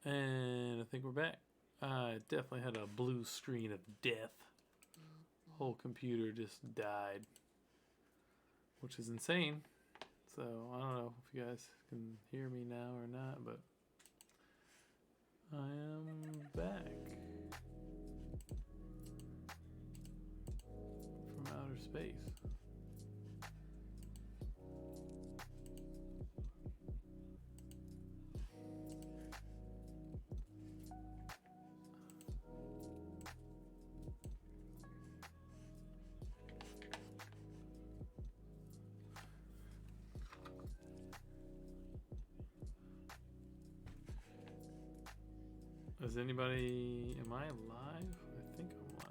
And I think we're back. I definitely had a blue screen of death. Whole computer just died, which is insane. So I don't know if you guys can hear me now or not, but I am back from outer space. Is anybody? Am I live? I think I'm live.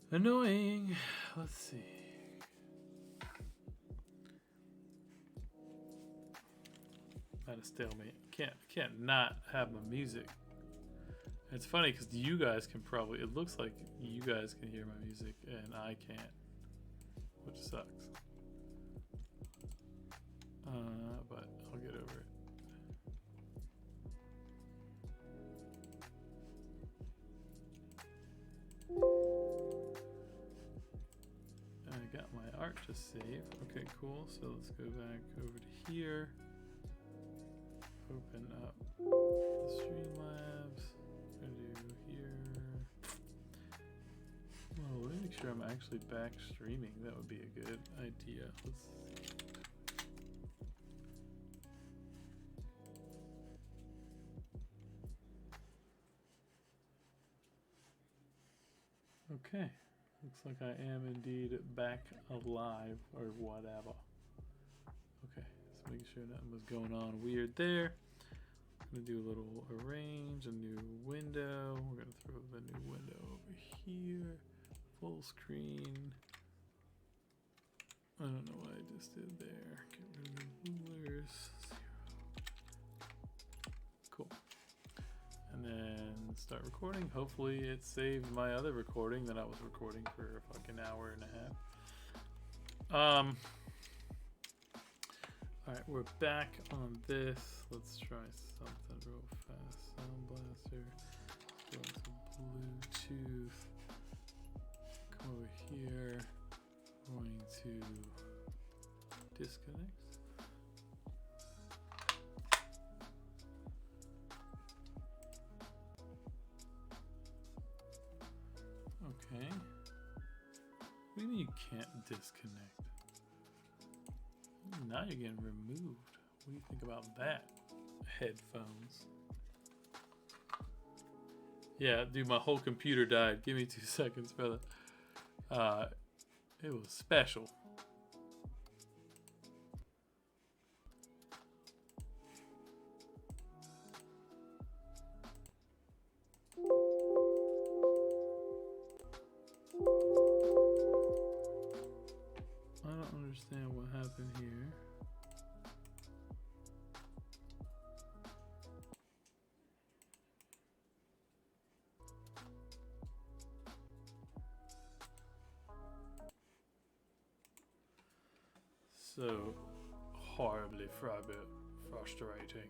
Annoying. Let's see. At a stalemate. Can't not have my music. It's funny because you guys can probably. It looks like you guys can hear my music and I can't, which sucks. But I'll get over it. I got my art to save. Okay, cool. So let's go back over to here. Open up the Streamlabs. I'm gonna do here. Well, let me make sure I'm actually back streaming. That would be a good idea. Let's see. Okay, looks like I am indeed back alive or whatever. Okay, just making sure nothing was going on weird there. I'm gonna do a little arrange, a new window. We're gonna throw the new window over here. Full screen. I don't know what I just did there. Get rid of the rulers. 0. Cool. And then start recording. Hopefully it saved my other recording that I was recording for a fucking hour and a half. Alright, we're back on this. Let's try something real fast. Sound blaster. Go to Bluetooth. Come over here. I'm going to disconnect. Okay. What do you mean you can't disconnect? Now you're getting removed. What do you think about that? Headphones. Yeah, dude, my whole computer died. Give me 2 seconds, brother. It was special. I don't understand what happened here. So horribly frustrating.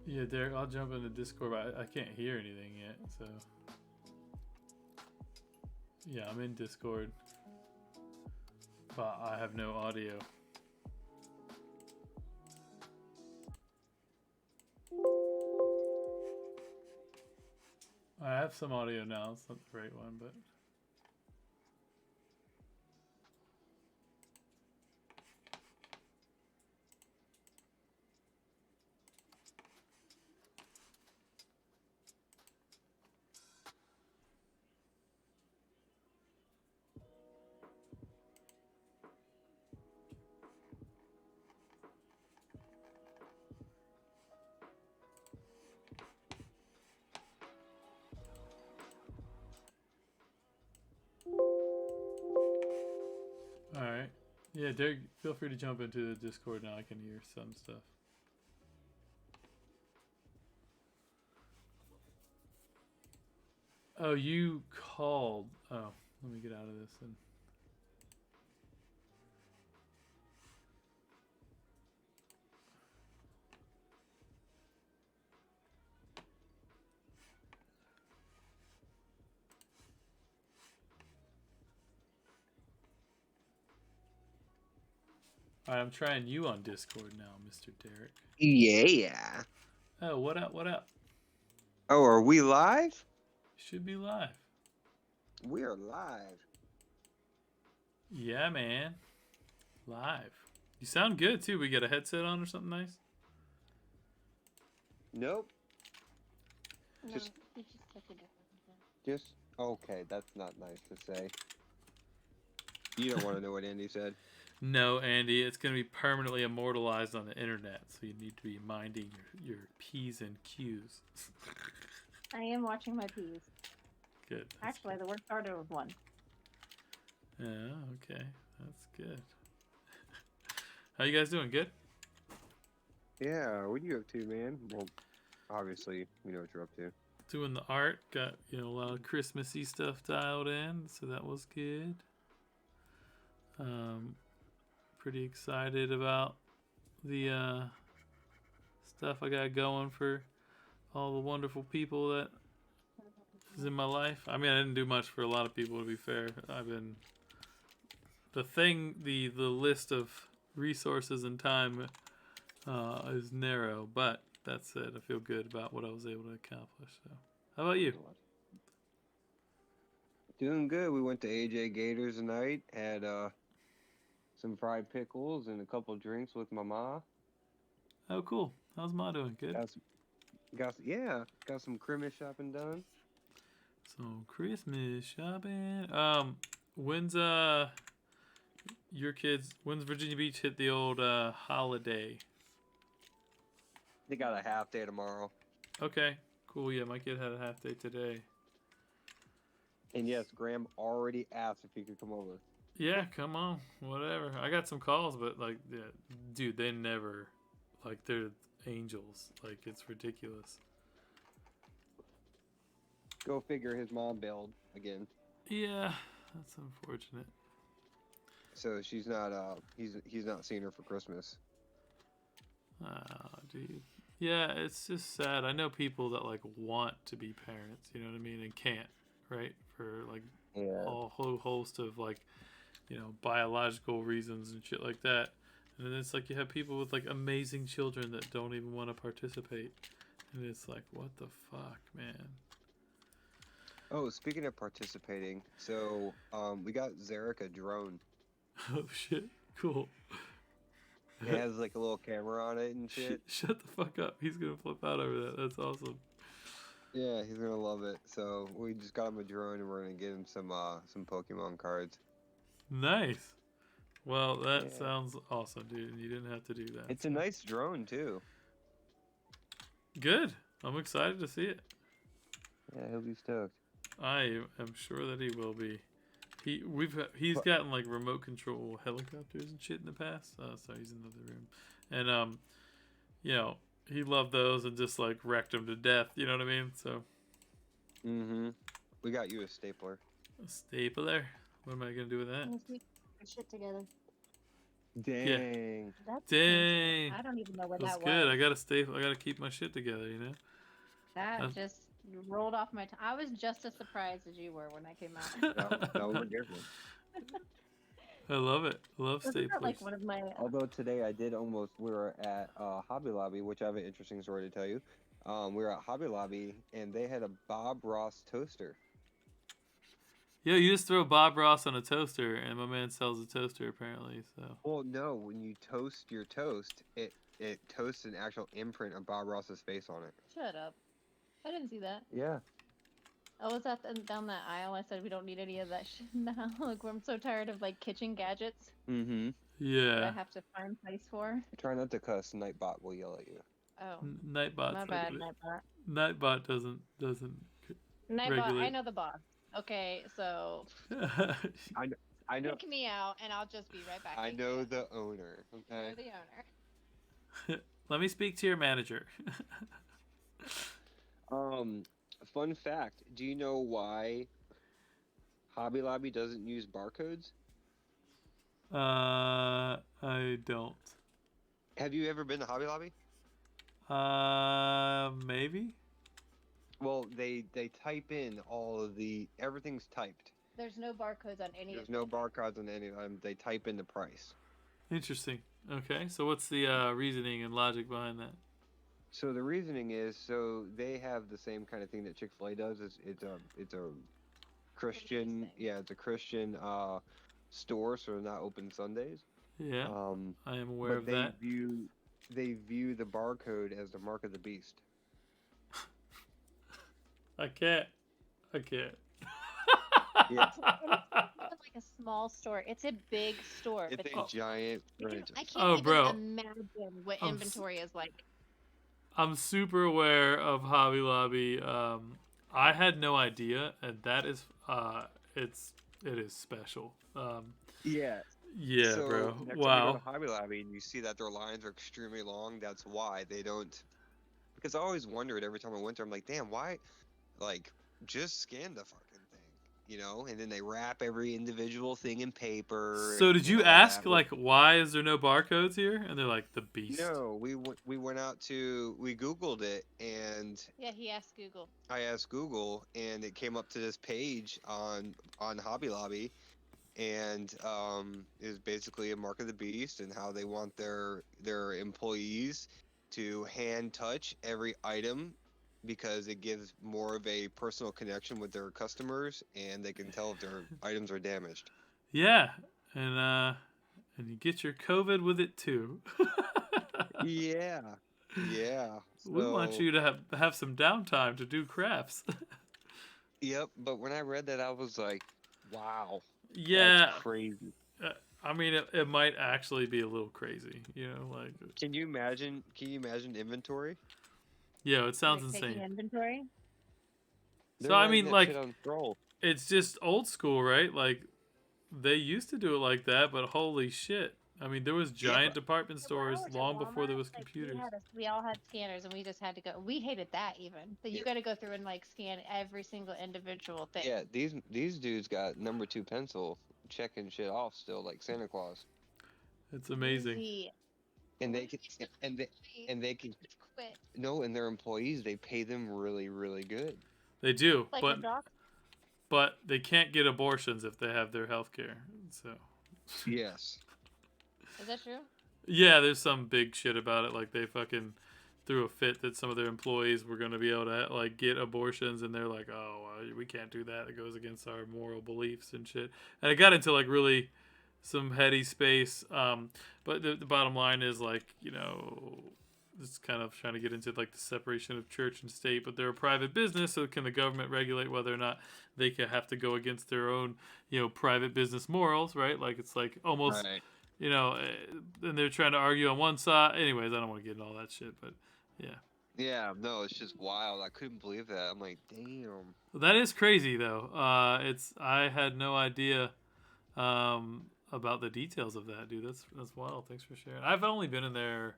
Yeah, Derek, I'll jump into Discord, but I can't hear anything yet, so. Yeah, I'm in Discord, but I have no audio. I have some audio now, it's not the right one, but. Yeah, Derek, feel free to jump into the Discord now. I can hear some stuff. Oh, you called. Oh, let me get out of this then. All right, I'm trying you on Discord now, Mr. Derek. Yeah. Oh, what up? What up? Oh, are we live? Should be live. We are live. Yeah, man. Live. You sound good too. We got a headset on or something nice? Nope. No, Just- he just took a different one. Just okay. That's not nice to say. You don't want to know what Andy said. No, Andy, it's going to be permanently immortalized on the internet, so you need to be minding your P's and Q's. I am watching my P's. Good. Actually, the work started with one. Yeah, okay. That's good. How you guys doing? Good? Yeah. What are you up to, man? Well, obviously, we know what you're up to. Doing the art. Got, a lot of Christmassy stuff dialed in, so that was good. Pretty excited about the stuff I got going for all the wonderful people that is in my life. I mean, I didn't do much for a lot of people, to be fair. I've been the list of resources and time is narrow, but that said, I feel good about what I was able to accomplish. So, how about you? Doing good. We went to AJ Gators tonight. Had some fried pickles and a couple drinks with my ma. Oh, cool. How's Ma doing? Good. Got some Christmas shopping done. So Christmas shopping. When's your kids? When's Virginia Beach hit the old holiday? They got a half day tomorrow. Okay, cool. Yeah, my kid had a half day today. And yes, Graham already asked if he could come over. Yeah, come on, whatever. I got some calls, but like, yeah, dude, they never, like, they're angels. Like, it's ridiculous. Go figure. His mom bailed again. Yeah, that's unfortunate. So she's not. He's not seeing her for Christmas. Dude. Yeah, it's just sad. I know people that like want to be parents, you know what I mean, and can't, right? For like a whole host of like, biological reasons and shit like that. And then it's like you have people with like amazing children that don't even want to participate. And it's like, what the fuck, man? Oh, speaking of participating, so we got Zarek a drone. Oh shit, cool. It has like a little camera on it and shit. Shut the fuck up. He's gonna flip out over that. That's awesome. Yeah, he's gonna love it. So we just got him a drone and we're gonna get him some Pokemon cards. Nice. Well, that sounds awesome, dude. You didn't have to do that. It's a nice drone too. Good. I'm excited to see it. Yeah, he'll be stoked. I am sure that he will be. He's gotten like remote control helicopters and shit in the past. Sorry, he's in the other room. And he loved those and just like wrecked them to death. You know what I mean? So. We got you a stapler. A stapler? What am I gonna do with that? Let's keep our shit together. Dang. Yeah. That's Dang. I don't even know what That's that good. was. I gotta staple. I gotta keep my shit together. That just rolled off my tongue. I was just as surprised as you were when I came out. That was a good one. I love it. I love Wasn't that staplers. like one of my Although today we were at Hobby Lobby, which I have an interesting story to tell you. We were at Hobby Lobby and they had a Bob Ross toaster. Yeah, you just throw Bob Ross on a toaster, and my man sells a toaster apparently. So. Well, no, when you toast your toast, it toasts an actual imprint of Bob Ross's face on it. Shut up. I didn't see that. Yeah. I was down that aisle. I said we don't need any of that shit now. Like I'm so tired of like kitchen gadgets that Yeah. I have to find place for. Try not to cuss. Nightbot will yell at you. Oh. Nightbot. My bad, Nightbot. Nightbot doesn't. Nightbot, regulate. I know the boss. Okay, so I I know. Kick me out, and I'll just be right back. I know the owner. Okay. You're the owner. Let me speak to your manager. Fun fact. Do you know why Hobby Lobby doesn't use barcodes? I don't. Have you ever been to Hobby Lobby? Maybe. Well, they type in all of everything's typed. There's no barcodes on any. There's no barcodes on any of them. They type in the price. Interesting. Okay, so what's the reasoning and logic behind that? So the reasoning is, so they have the same kind of thing that Chick-fil-A does. It's a Christian, it's a Christian store, so they're not open Sundays. Yeah, I am aware of that. They view the barcode as the mark of the beast. I can't. Yeah. It's not like a small store. It's a big store. It's but a giant franchise. I can't Oh, even bro. imagine what inventory is like. I'm super aware of Hobby Lobby. I had no idea, and that is it is special. Yeah. Yeah, So bro. next time you go Wow. to Hobby Lobby and you see that their lines are extremely long, that's why they don't. Because I always wondered every time I went there, I'm like, damn, why? Like, just scan the fucking thing, And then they wrap every individual thing in paper. So and- did you and all ask that. like why is there no barcodes here? And they're like the beast. No, we went out we Googled it, and Yeah, he asked Google. I asked Google, and it came up to this page on Hobby Lobby, and it was basically a mark of the beast and how they want their employees to hand touch every item because it gives more of a personal connection with their customers, and they can tell if their items are damaged. Yeah, and you get your COVID with it too. Yeah. We want So- you to have some downtime to do crafts. Yep, but when I read that, I was like, wow. Yeah, That's crazy. I mean, it might actually be a little crazy, like. Can you imagine inventory? Yeah, it sounds Like, taking insane. inventory. So I mean, that like, shit on scroll. it's just old school, right? Like, they used to do it like that, but holy shit! I mean, there was giant department stores When I was at long before there Walmart, was like, computers. we all had scanners, and we just had to go. We hated that even. That you got to go through and like scan every single individual thing. Yeah, these dudes got number 2 pencil checking shit off still like Santa Claus, It's amazing. Easy. and they What can if you and they can just quit? no, and their employees, they pay them really really good. They do, Like but a doc. but they can't get abortions if they have their health care. So Yes. Is that true? yeah, there's some big shit about it. Like they fucking threw a fit that some of their employees were going to be able to like get abortions, and they're like, oh, we can't do that. It goes against our moral beliefs and shit. And it got into like really some heady space. But the bottom line is like, it's kind of trying to get into like the separation of church and state, but they're a private business, so can the government regulate whether or not they can have to go against their own, private business morals, right? Like it's like almost, Right. and they're trying to argue on one side. Anyways, I don't want to get into all that shit, but yeah. Yeah, no, it's just wild. I couldn't believe that. I'm like, damn. That is crazy though. I had no idea about the details of that, dude. That's wild. Thanks for sharing. I've only been in there.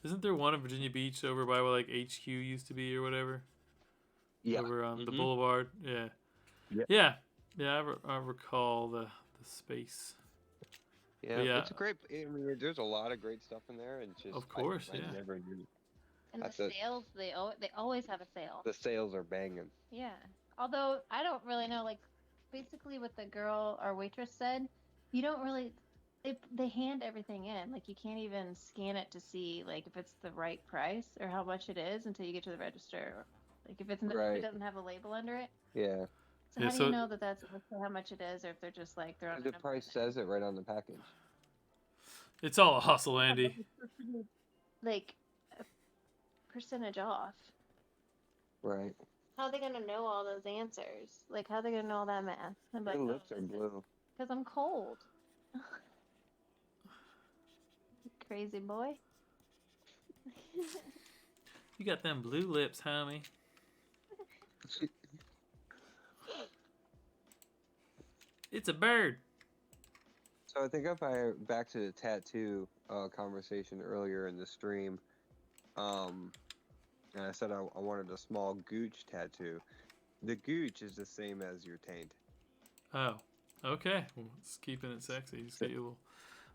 Isn't there one in Virginia Beach over by where like HQ used to be or whatever? Yeah. Over on the Mhm. boulevard. Yeah. Yep. Yeah. I recall the space. Yeah, Yeah. it's a great. I mean, there's a lot of great stuff in there, and it's just Of course, I yeah. never knew. And That's the it. sales, they always have a sale. The sales are banging. Yeah. Although I don't really know, like, basically what the girl or waitress said, you don't really. They hand everything in. Like you can't even scan it to see like if it's the right price or how much it is until you get to the register. Like if if Right. it doesn't have a label under it. Yeah. So Yeah, how do so- you know that that's how much it is, or if they're just like throwing The a number price in there? says it right on the package. It's all a hustle, Yeah, but Andy. it's supposed to be, like a percentage off. Right. How are they gonna know all those answers? Like how are they gonna know all that math? I'm Their lips are blue. Because I'm cold. Crazy boy. You got them blue lips, homie. It's a bird. So I think if I back to the tattoo conversation earlier in the stream, and I said I wanted a small gooch tattoo. The gooch is the same as your taint. Oh, okay. Well, it's keeping it sexy. Just So, get your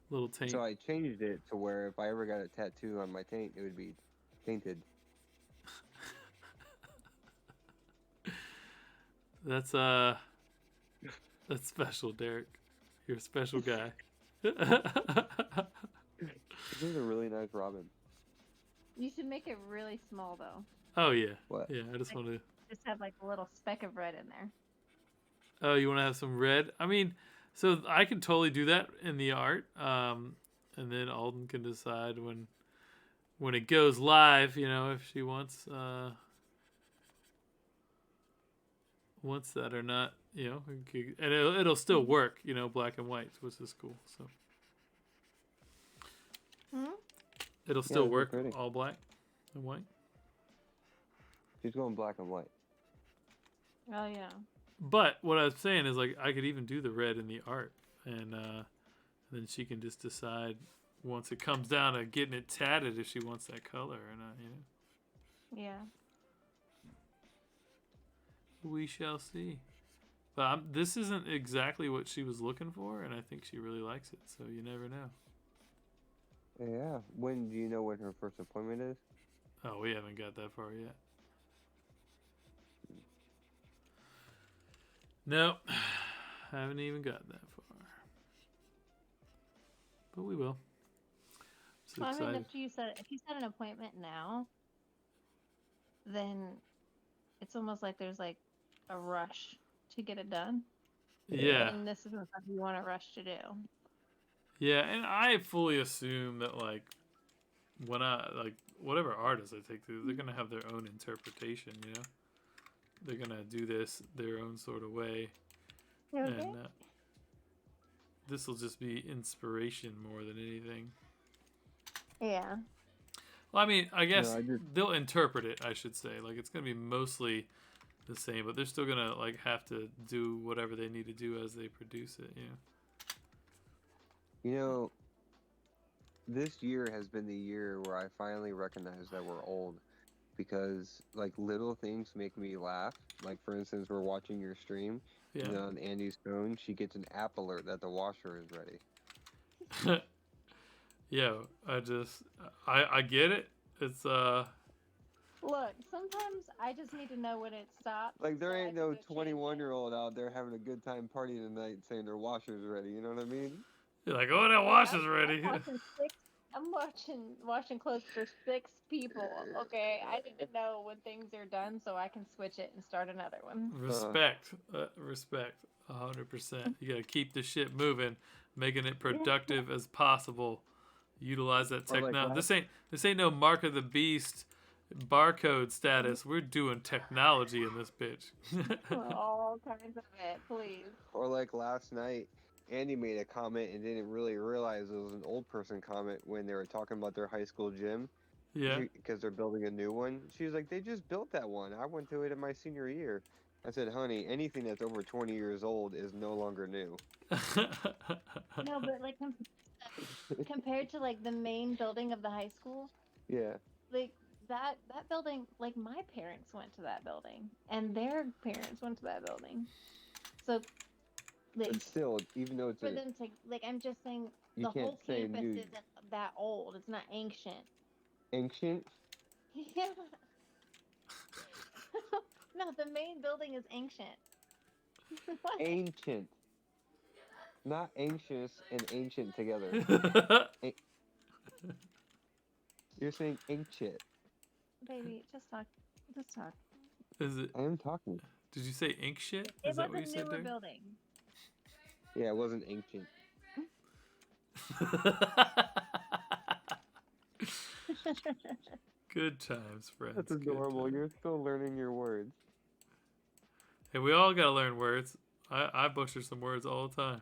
little taint. so I changed it to where if I ever got a tattoo on my taint, it would be tainted. That's special, Derek. You're a special guy. This is a really nice robin. You should make it really small though. Oh yeah. What? Yeah, I just want to. Just have like a little speck of red in there. Oh, you want to have some red? I mean, so I could totally do that in the art, and then Alden can decide when it goes live. You know, if she wants that or not. You know, and it'll still work. You know, black and white, which is cool. So it'll still that's work pretty. all black and white. She's going black and white. Oh yeah. But what I was saying is, like, I could even do the red in the art, and then she can just decide once it comes down to getting it tatted if she wants that color or not. You know, Yeah. we shall see. But this isn't exactly what she was looking for, and I think she really likes it. So you never know. Yeah. When do you know when her first appointment is? Oh, we haven't got that far yet. Nope, haven't even got that far. But we will. So Well, I excited. mean, if you set an appointment now, then it's almost like there's like a rush to get it done. Yeah. And this isn't something you want to rush to do. Yeah, and I fully assume that, like, when whatever artist I take to, they're gonna have their own interpretation. You know, they're gonna do this their own sort of way, Okay. and this will just be inspiration more than anything. Yeah. Well, I mean, I guess I just- they'll interpret it. I should say, like, it's gonna be mostly the same, but they're still gonna like have to do whatever they need to do as they produce it. You know. You know, this year has been the year where I finally recognize that we're old, because like little things make me laugh. Like for instance, we're watching your stream, Yeah. and on Andy's phone, she gets an app alert that the washer is ready. Yeah, I get it. It's Look, sometimes I just need to know when it stops. Like there so I ain't can no go change it. 21-year-old out there having a good time partying tonight saying their washer's ready. You know what I mean? you're like, oh, that wash is ready. I'm washing clothes for 6 people. Okay, I need to know when things are done so I can switch it and start another one. Respect, 100%. You gotta keep the shit moving, making it productive as possible. Utilize that Or like technology. This ain't no Mark of the Beast barcode status. We're doing technology in this bitch. All kinds of it, please. Or like last night, Andy made a comment and didn't really realize it was an old person comment when they were talking about their high school gym. Yeah. Because they're building a new one. She was like, they just built that one. I went to it in my senior year. I said, honey, anything that's over 20 years old is no longer new. No, but like compared to like the main building of the high school, Yeah. like that building, like my parents went to that building and their parents went to that building. So like But still, even though it's for them to like, I'm just saying You the can't whole say campus new. isn't that old. It's not ancient. Ancient, Yeah. No, the main building is ancient. What? ancient, not anxious and ancient together. You're saying ancient. Baby, just talk. Just talk. Is it? I am talking. Did you say ink shit? It Is that was what a you said newer there? building. Yeah, it wasn't ancient. Good times, friends. That's good adorable. times. You're still learning your words. Hey, we all gotta learn words. I butcher some words all the time.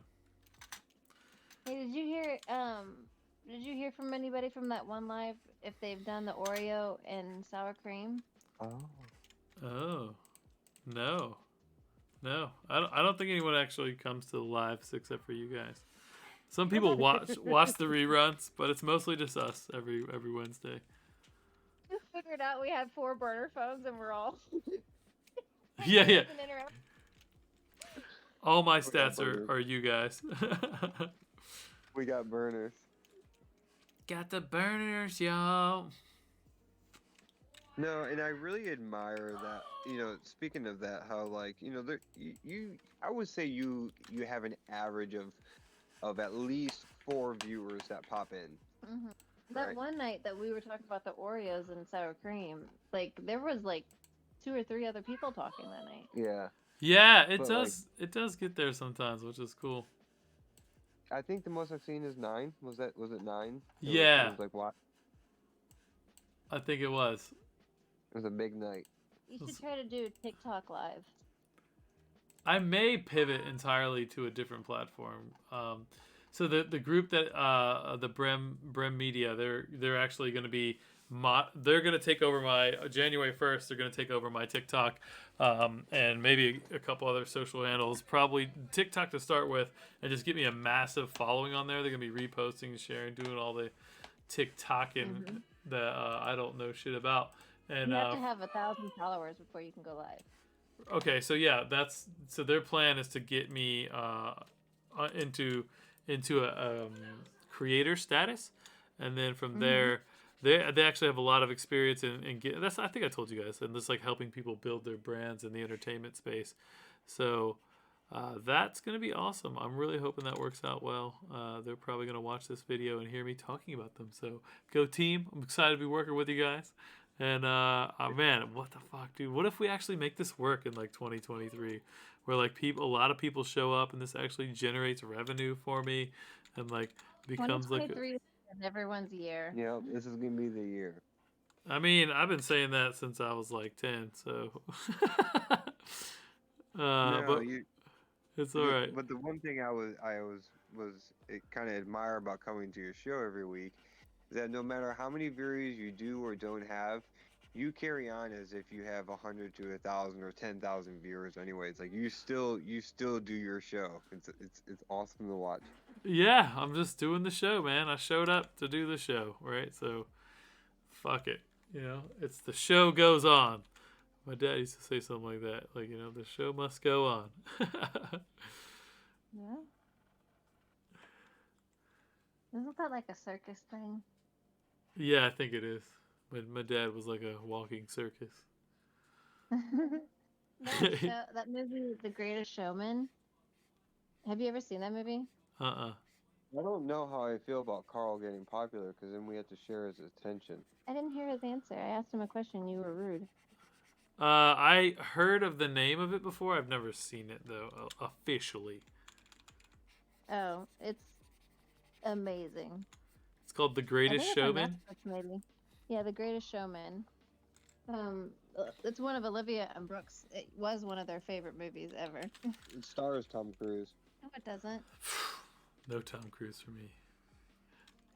Hey, did you hear from anybody from that one live if they've done the Oreo and sour cream? Oh. Oh, no. I don't think anyone actually comes to the lives except for you guys. Some people watch the reruns, but it's mostly just us every Wednesday. We figured out we had 4 burner phones and we're all. Yeah. It's an interrupt. All my We got stats burners. are you guys. We got burners. Got the burners, y'all. No, and I really admire that. Speaking of that, how like there I would say you have an average of at least 4 viewers that pop in. Mm-hmm. That Right. one night that we were talking about the Oreos and sour cream, like there was like 2 or 3 other people talking that night. Yeah, Yeah, it But, does get there sometimes, which is cool. I think the most I've seen is 9. Was it 9? Yeah. It was like what? I think it was. It was a big night. You should try to do TikTok live. I may pivot entirely to a different platform. So the group that the Brem Media, they're actually going to be they're going to take over my January 1st. They're going to take over my TikTok, and maybe a couple other social handles. Probably TikTok to start with, and just get me a massive following on there. They're going to be reposting, sharing, doing all the TikToking that I don't know shit about. And You have to have 1,000 followers before you can go live. okay, so yeah, so their plan is to get me into a creator status, and then from there, they actually have a lot of experience in get that's I think I told you guys, and this like helping people build their brands in the entertainment space. So that's gonna be awesome. I'm really hoping that works out well. They're probably gonna watch this video and hear me talking about them. So go team! I'm excited to be working with you guys. And man, what the fuck, dude? What if we actually make this work in like 2023, where like a lot of people show up, and this actually generates revenue for me, and like becomes like. 2023 is everyone's year. Yeah, this is gonna be the year. I mean, I've been saying that since I was like 10, so. But it's all right. But the one thing I was kind of admire about coming to your show every week is that no matter how many viewers you do or don't have, you carry on as if you have 100 to 1,000 or 10,000 viewers. Anyways, like you still do your show. It's awesome to watch. Yeah, I'm just doing the show, man. I showed up to do the show, right? So, fuck it. It's the show goes on. My dad used to say something like that. Like, the show must go on. Yeah. Isn't that like a circus thing? Yeah, I think it is. My dad was like a walking circus. That movie, The Greatest Showman. Have you ever seen that movie? Uh-uh. I don't know how I feel about Carl getting popular because then we have to share his attention. I didn't hear his answer. I asked him a question. You were rude. I heard of the name of it before. I've never seen it, though, officially. Oh, it's amazing. It's called The Greatest Showman? Maybe. Yeah, The Greatest Showman. It's one of Olivia and Brooks. It was one of their favorite movies ever. It stars Tom Cruise. No, it doesn't. No Tom Cruise for me.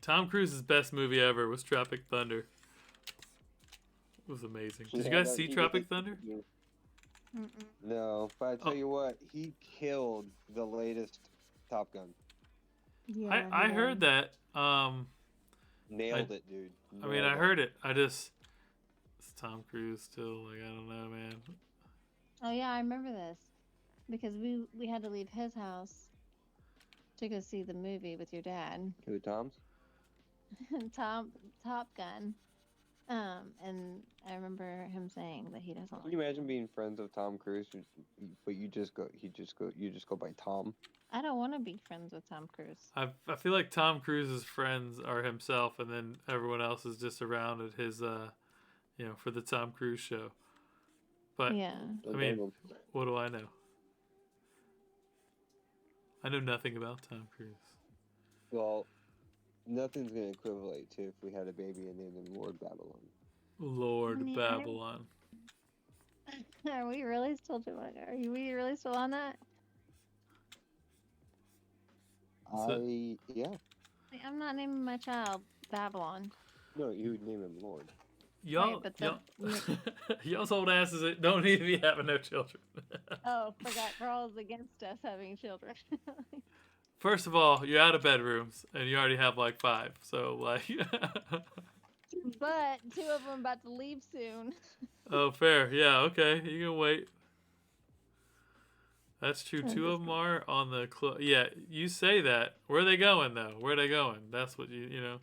Tom Cruise's best movie ever was Tropic Thunder. It was amazing. Did you guys see Tropic Thunder? Mm-mm. No, but I tell you what, he killed the latest Top Gun. Yeah, I heard that. Nailed it, dude. I mean, I heard it. It's Tom Cruise still. Like, I don't know, man. Oh yeah, I remember this because we had to leave his house to go see the movie with your dad. Who, Tom's? Top Gun. And I remember him saying that he doesn't. Can you imagine being friends with Tom Cruise, but you just go by Tom? I don't want to be friends with Tom Cruise. I feel like Tom Cruise's friends are himself, and then everyone else is just around at his, for the Tom Cruise show. But Yeah. I mean, what do I know? I know nothing about Tom Cruise. Well, nothing's gonna equivalent to if we had a baby and named him Lord Babylon. Lord Yeah. Babylon. Are we really still doing it? Are we really still on that? Yeah. I'm not naming my child Babylon. No, you would name him Lord. Y'all, Right, but y'all's old asses that don't need to be having no children. Oh, forgot Carl's against us having children. First of all, you're out of bedrooms, and you already have like 5. So like, But 2 of them about to leave soon. oh, fair. Yeah, okay. You can wait. That's true. I'm 2 just of them are on the yeah, you say that. Where are they going though? Where are they going? That's what you know.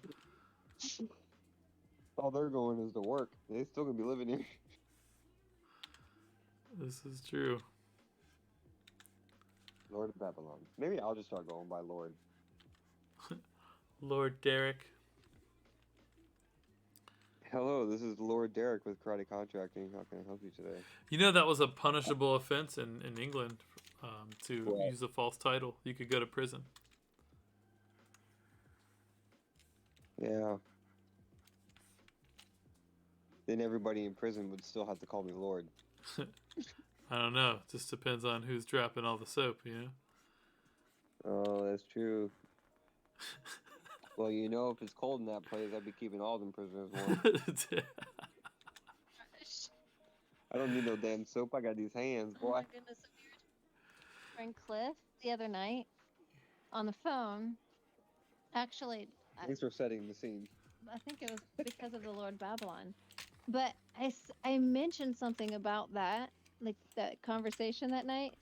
All they're going is to work. They still gonna be living here. This is true. Lord of Babylon. Maybe I'll just start going by Lord. Lord Derek. Hello, this is Lord Derek with Karate Contracting. How can I help you today? You know that was a punishable offense in England to What? use a false title. You could go to prison. Yeah. Then everybody in prison would still have to call me Lord. I don't know. It just depends on who's dropping all the soap, you know? Oh, that's true. Well, you know, if it's cold in that place, I'd be keeping Alden prisoners warm. I don't need no damn soap. I got these hands, Oh boy. my goodness. So we were friend Cliff the other night on the phone. Actually, Thanks for setting the scene. I think it was because of the Lord Babylon. But I mentioned something about that, like that conversation that night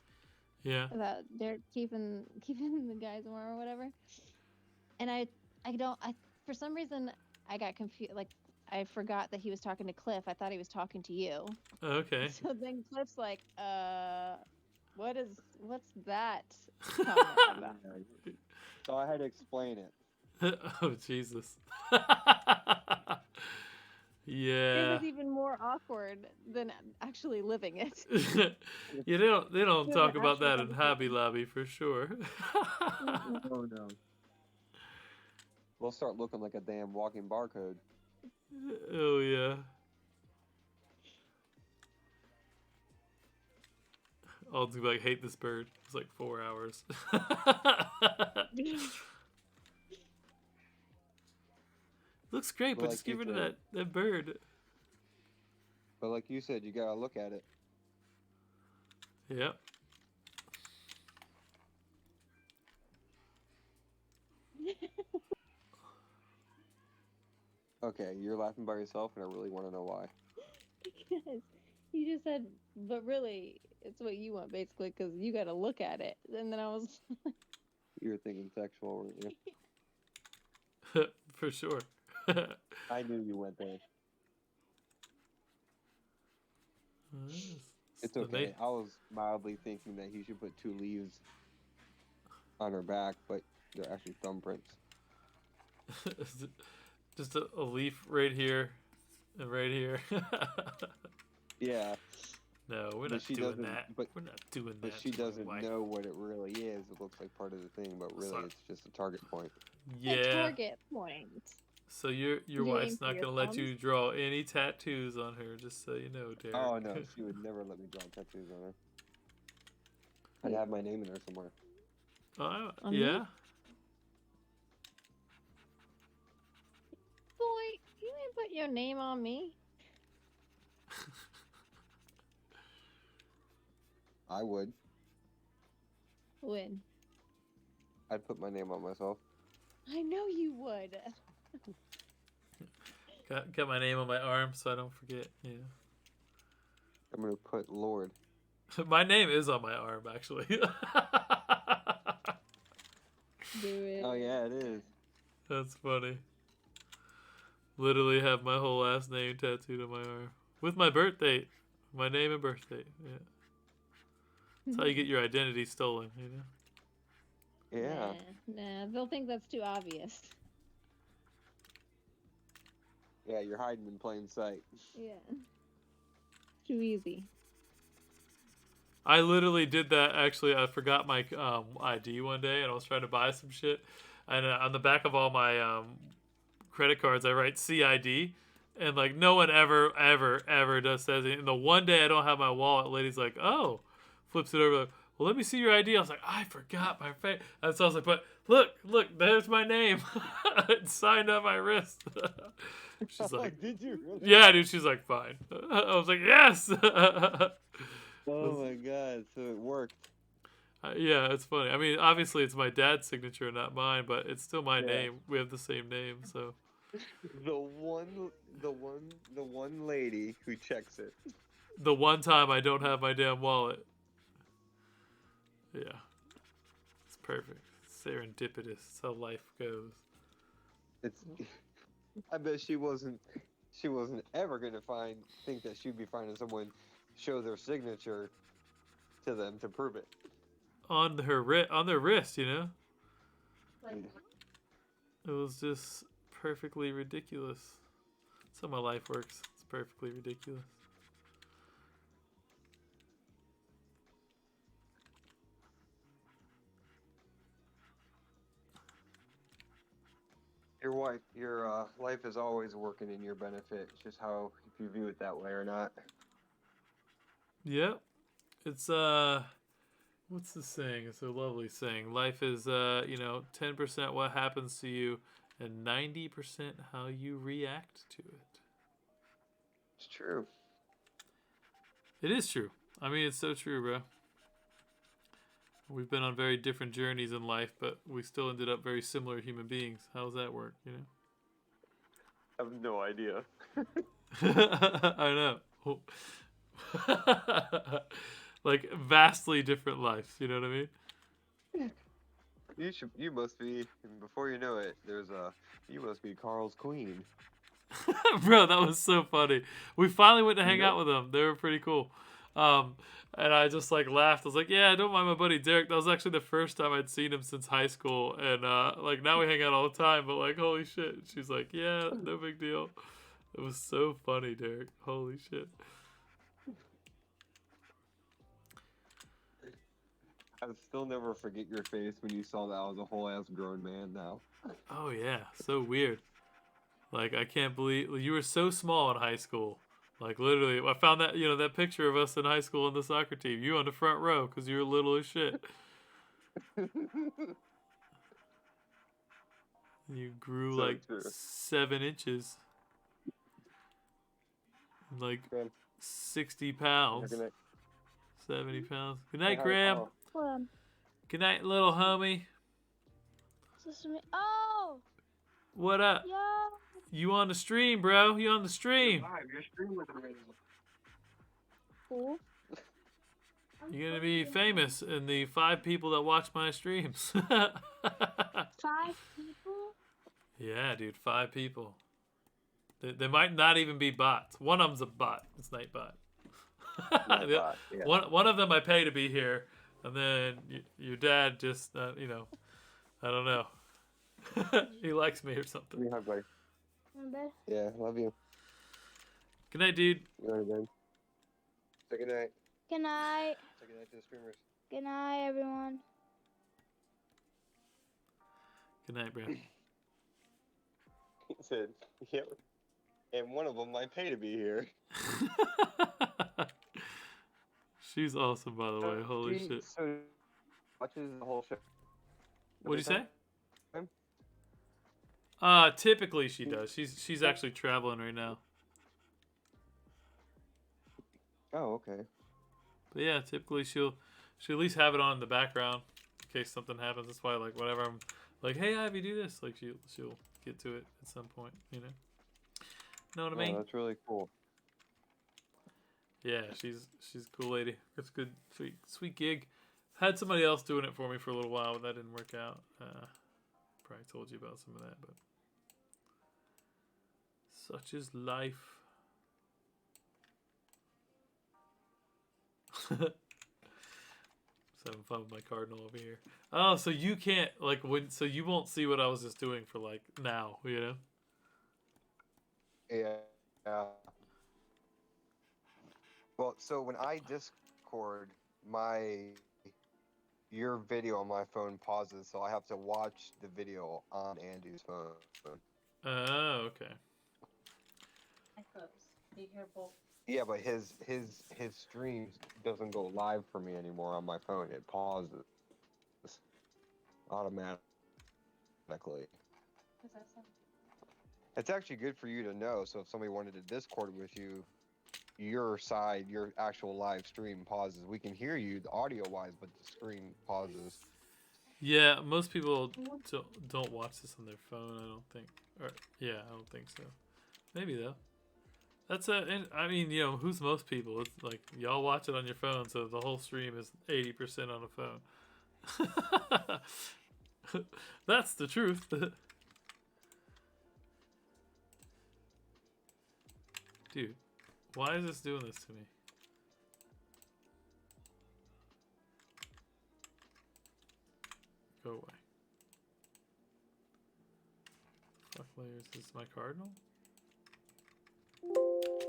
Yeah. about Derek keeping the guys warm or whatever. And I for some reason I got confused. Like I forgot that he was talking to Cliff. I thought he was talking to you. Okay. So then Cliff's like, what's that comment about? So I had to explain it. Oh, Jesus. It Yeah. was even more awkward than actually living it. Yeah, they don't Than talk the about actual that in Hobby conversation. Lobby for sure. Oh, no. We'll start looking like a damn walking barcode. Oh, yeah. I'll do like hate this bird. It's like 4 hours. Looks great, But but like just get you rid of said- that bird. But like you said, you gotta look at it. Yep. Okay, you're laughing by yourself, and I really want to know why. Because you just said, but really, it's what you want basically, because you got to look at it. And then I was, You were thinking sexual, weren't you? For sure. I knew you went there. It's So okay. I was mildly thinking that he should put 2 leaves on her back, but they're actually thumbprints. Just a leaf right here and right here. Yeah, No, we're But not she doing doesn't- that. but- We're not doing but that. she to my doesn't wife. know what it really is. It looks like part of the thing, but really Sorry. it's just a target point. the Yeah. target point. So your You wife's aim for not your gonna let thumbs? you draw any tattoos on her, just so you know, Derek. Oh no, she would never let me draw tattoos on her. I'd have my name in there somewhere. On me? Yeah. Boy, you ain't put your name on me. I would. When? I'd put my name on myself. I know you would. Got my name on my arm so I don't forget. Yeah. I'm gonna put Lord. My name is on my arm, actually. Do it. Oh yeah, it is. That's funny. Literally have my whole last name tattooed on my arm. With my birth date. My name and birth date. Yeah. That's how you get your identity stolen, you know? Yeah. Nah, they'll think that's too obvious. Yeah, you're hiding in plain sight. Yeah. Too easy. I literally did that, actually. I forgot my ID one day, and I was trying to buy some shit. And on the back of all my credit cards, I write CID. And, like, no one ever says it. And the one day I don't have my wallet, lady's like, oh. Flips it over, like, well, let me see your ID. I was like, I forgot my face. And so I was like, but look, there's my name. It's signed on my wrist. She's like, did you really? yeah, dude. She's like, fine. I was like, yes. Oh my god, so it worked. Yeah, it's funny. I mean, obviously it's my dad's signature, not mine, but it's still my Yeah. name. We have the same name, so. The one lady who checks it. The one time I don't have my damn wallet. Yeah, it's perfect. Serendipitous. That's how life goes. It's. I bet she wasn't. She wasn't ever gonna think that she'd be finding someone show their signature to them to prove it. On on their wrist, you know. Like, It was just perfectly ridiculous. That's how my life works. It's perfectly ridiculous. Your life is always working in your benefit. It's just how if you view it that way or not. Yep. It's what's the saying? It's a lovely saying. Life is 10% what happens to you and 90% how you react to it. It's true. It is true. I mean, it's so true, bro. We've been on very different journeys in life, but we still ended up very similar human beings. How does that work, you know? I have no idea. I know. Like vastly different lives, you know what I mean? You must be. Before you know it, you must be Carl's queen. Bro, that was so funny. We finally went to hang Nope. out with them. They were pretty cool. And I just like laughed. I was like, "Yeah, don't mind my buddy Derek." That was actually the first time I'd seen him since high school, and like now we hang out all the time. But like, holy shit! She's like, "Yeah, no big deal." It was so funny, Derek. Holy shit. I'll still never forget your face when you saw that I was a whole ass grown man now. Oh yeah, so weird. Like I can't believe you were so small in high school. Like literally, I found that that picture of us in high school on the soccer team. You on the front row because you were little as shit. You grew So like true. 7 inches, like Graham, 60 have a pounds, good night. 70 pounds. Good Say night, hi to Graham. Carl. Hold on. Good night, little homie. Is this me? Oh, What up? yo. You on the stream, bro? You on the stream? Live, your stream was amazing. Cool. You're gonna be famous in the 5 people that watch my streams. 5 people? Yeah, dude, 5 people. They might not even be bots. One of them's a bot. It's Nightbot. Yeah. One of them I pay to be here, and then your dad just I don't know. He likes me or something. Give me a hug, buddy. Remember? Yeah, love you. Good night, dude. You know what I mean? Say good night. Good night. Say good night to the streamers. Good night, everyone. Good night, bro. He said, yep. And one of them might pay to be here. She's awesome, by the way. Holy shit. So watches the whole show. What'd you say? Time? Typically she does. She's actually traveling right now. Oh, okay. But yeah, typically she'll at least have it on in the background in case something happens. That's why like whenever I'm like, hey, have you do this? Like she'll get to it at some point, you know. Know what I mean? Oh, that's really cool. Yeah, she's a cool lady. It's good, sweet gig. Had somebody else doing it for me for a little while, but that didn't work out. Probably told you about some of that, but such is life. Just having fun with my cardinal over here. Oh, so you can't so you won't see what I was just doing for like now, you know? Yeah. Well, so when I Discord, your video on my phone pauses, so I have to watch the video on Andy's phone. Oh, okay. echoes. You hear both. Yeah, but his stream doesn't go live for me anymore on my phone. It pauses automatically. Is that something? It's actually good for you to know. So if somebody wanted to Discord with you, your side, your actual live stream pauses. We can hear you audio wise, but the screen pauses. Yeah, most people don't watch this on their phone. I don't think. Or yeah, I don't think so. Maybe though. That's I mean, you know, who's most people? It's like y'all watch it on your phone, so the whole stream is 80% on a phone. That's the truth. Dude, why is this doing this to me? Go away. Fuck layers. This is my cardinal?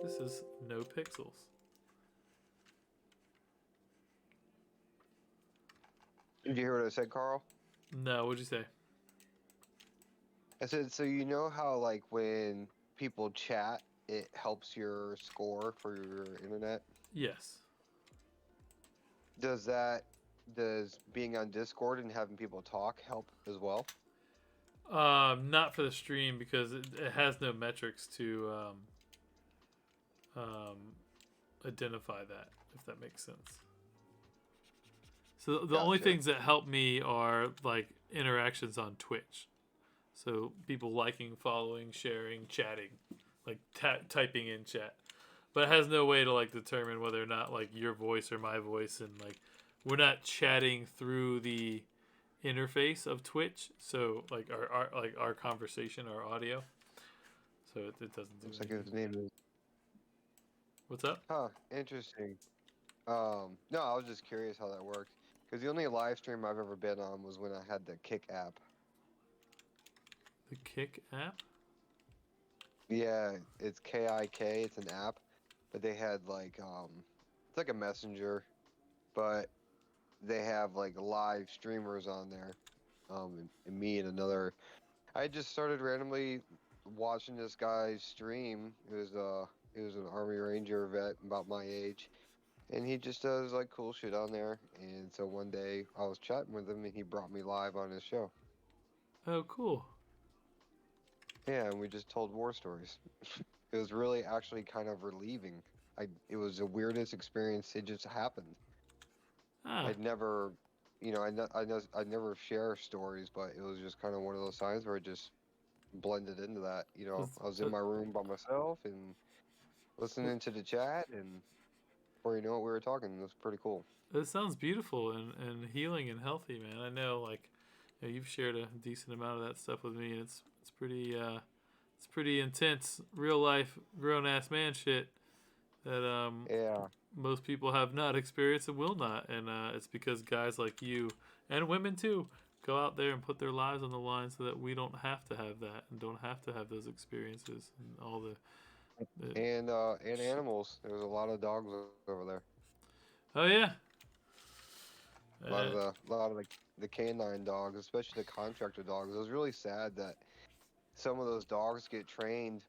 This is no pixels. Did you hear what I said, Carl? No, what'd you say? I said, so you know how like when people chat, it helps your score for your internet? Yes. Does being on Discord and having people talk help as well? Not for the stream because it has no metrics to identify that, if that makes sense. So the only Gotcha. things that help me are like interactions on Twitch. So people liking, following, sharing, chatting, like typing in chat. But it has no way to like determine whether or not like your voice or my voice, and like we're not chatting through the interface of Twitch. So like our conversation, our audio. So it doesn't do Looks like anything. his name is. What's up? Huh, interesting. No, I was just curious how that worked. Because the only live stream I've ever been on was when I had the Kick app. The Kick app? Yeah, it's KIK. It's an app, but they had like it's like a messenger, but they have like live streamers on there. And me and another. I just started randomly watching this guy's stream. It was an Army Ranger vet about my age, and he just does like cool shit on there. And so one day I was chatting with him, and he brought me live on his show. Oh, cool. Yeah, and we just told war stories. It was really actually kind of relieving. It was the weirdest experience. It just happened. Ah, I'd never, I never share stories, but it was just kind of one of those times where it just blended into that. was- I was in my room by myself and listening to the chat, and before you know it, we were talking. It was pretty cool. it sounds beautiful and healing and healthy, man. I know, like, you know, you've shared a decent amount of that stuff with me, and it's pretty intense, real life, grown ass man shit that Yeah, most people have not experienced and will not, and it's because guys like you and women too go out there and put their lives on the line so that we don't have to have that and don't have to have those experiences and all the and animals. There was a lot of dogs over there. oh yeah. A lot of the canine dogs, especially the contractor dogs. It was really sad that some of those dogs get trained,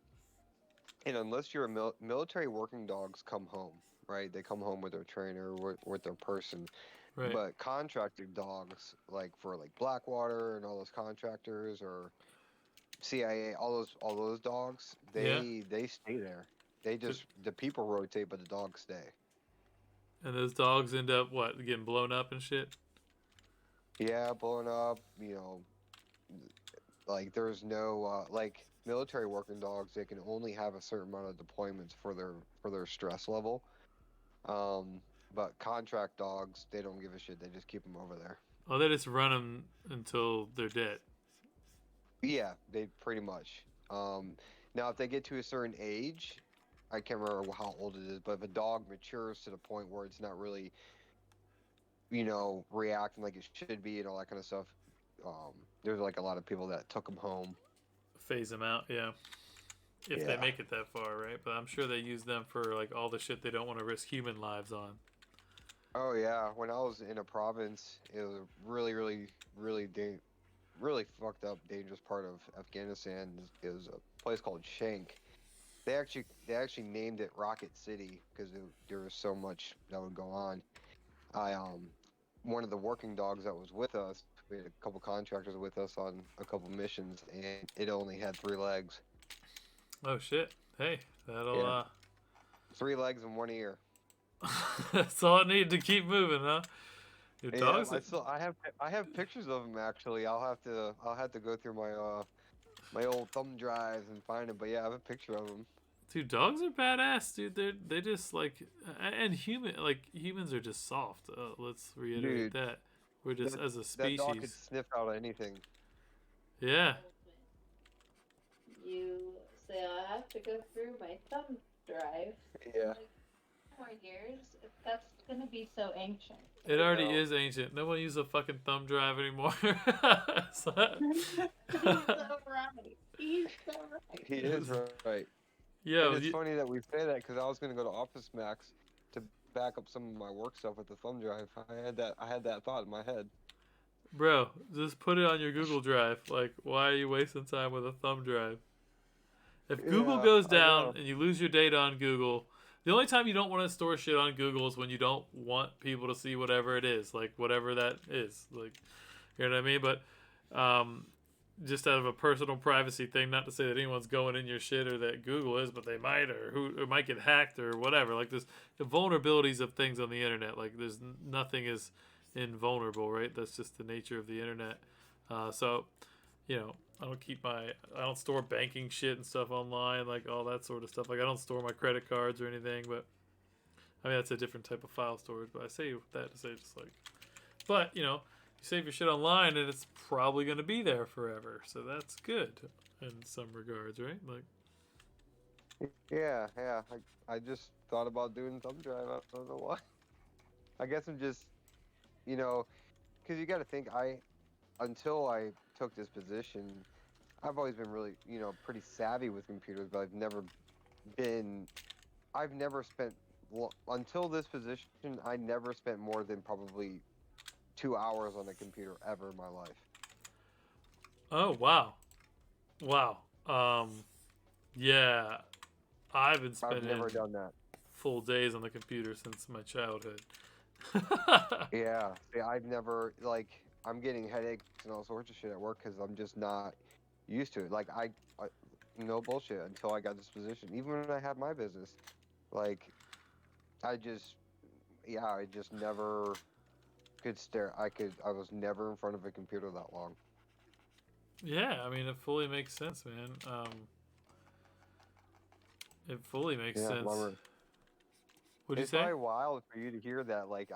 and unless you're a military working dogs come home, right? They come home with their trainer, with their person. Right. But contracted dogs, like for like Blackwater and all those contractors or CIA, all those dogs, Yeah. they stay there. They just the people rotate, but the dogs stay. And those dogs end up what, getting blown up and shit. Yeah, blowing up. Like there's no like military working dogs. They can only have a certain amount of deployments for their stress level. But contract dogs, they don't give a shit. They just keep them over there. Oh, they just run them until they're dead. Yeah, they pretty much. Now, if they get to a certain age, I can't remember how old it is, but if a dog matures to the point where it's not really, reacting like it should be and all that kind of stuff, there's like a lot of people that took them home. Phase them out, yeah. If they Yeah. make it that far, right? But I'm sure they use them for like all the shit they don't want to risk human lives on. Oh yeah, when I was in a province, it was a really, really, really, really fucked up, dangerous part of Afghanistan. It was a place called Shank. They actually named it Rocket City because there was so much that would go on. I One of the working dogs that was with us, we had a couple contractors with us on a couple missions, and it only had 3 legs. Oh shit! Hey, that'll Yeah. 3 legs and 1 ear. That's all I need to keep moving, huh? Your Yeah, dogs. I have pictures of them actually. I'll have to go through my old thumb drives and find them. But yeah, I have a picture of them. Dude, dogs are badass, dude. They just like, and humans are just soft. Let's reiterate Dude, that. We're just that as a that dog could species. sniff out anything. Yeah. You say I have to go through my thumb drive. Yeah. Like, more years. That's gonna be so ancient. It already No. is ancient. No one uses a fucking thumb drive anymore. So- He's so right. He's so right. He is right. Yo, And it's funny that we say that because I was gonna go to Office Max to back up some of my work stuff with the thumb drive. I had that thought in my head. bro, just put it on your Google Drive. Like, why are you wasting time with a thumb drive? If Google Yeah, goes I down know. and you lose your data on Google, the only time you don't want to store shit on Google is when you don't want people to see whatever it is, like whatever that is. Like, you know what I mean? But just out of a personal privacy thing, not to say that anyone's going in your shit or that Google is, but they might, or might get hacked or whatever. Like, there's the vulnerabilities of things on the internet. Like, there's nothing is invulnerable, right? That's just the nature of the internet. So, you know, I don't store banking shit and stuff online, like all that sort of stuff. Like, I don't store my credit cards or anything, but I mean, that's a different type of file storage. But I say that to say just like, but you know, you save your shit online and it's probably going to be there forever. So that's good in some regards, right? Like, Yeah. I just thought about doing thumb drive. I don't know why. I guess I'm just, because you got to think until I took this position, I've always been really, pretty savvy with computers, but I've never spent, until this position, I never spent more than probably 2 hours on a computer ever in my life. oh, wow. Yeah, I've been I've spending never done that. full days on the computer since my childhood. Yeah. See, I've never, I'm getting headaches and all sorts of shit at work because I'm just not used to it. Like, no bullshit, until I got this position. Even when I had my business, like, I just never could stare. I was never in front of a computer that long. Yeah, I mean, it fully makes sense, man. It fully makes Yeah, sense. bummer. What'd you It's say? probably wild for you to hear that. Like,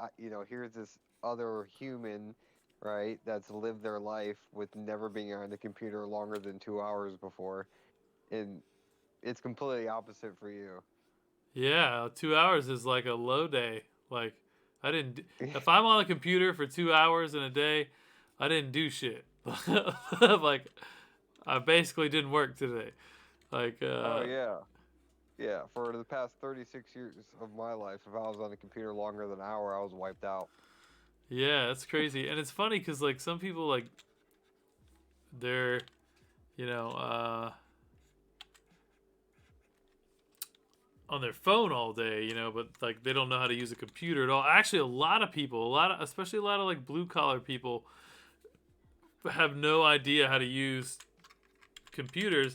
here's this other human, right, that's lived their life with never being on the computer longer than 2 hours before, and it's completely opposite for you. Yeah, 2 hours is like a low day. Like, if I'm on the computer for 2 hours in a day, I didn't do shit. Like, I basically didn't work today. Like, Oh yeah. Yeah, for the past 36 years of my life, if I was on the computer longer than an hour, I was wiped out. yeah, that's crazy. And it's funny because, like, some people, like, they're, you know, on their phone all day, but like they don't know how to use a computer at all. Actually, a lot of people, especially a lot of like blue collar people, have no idea how to use computers.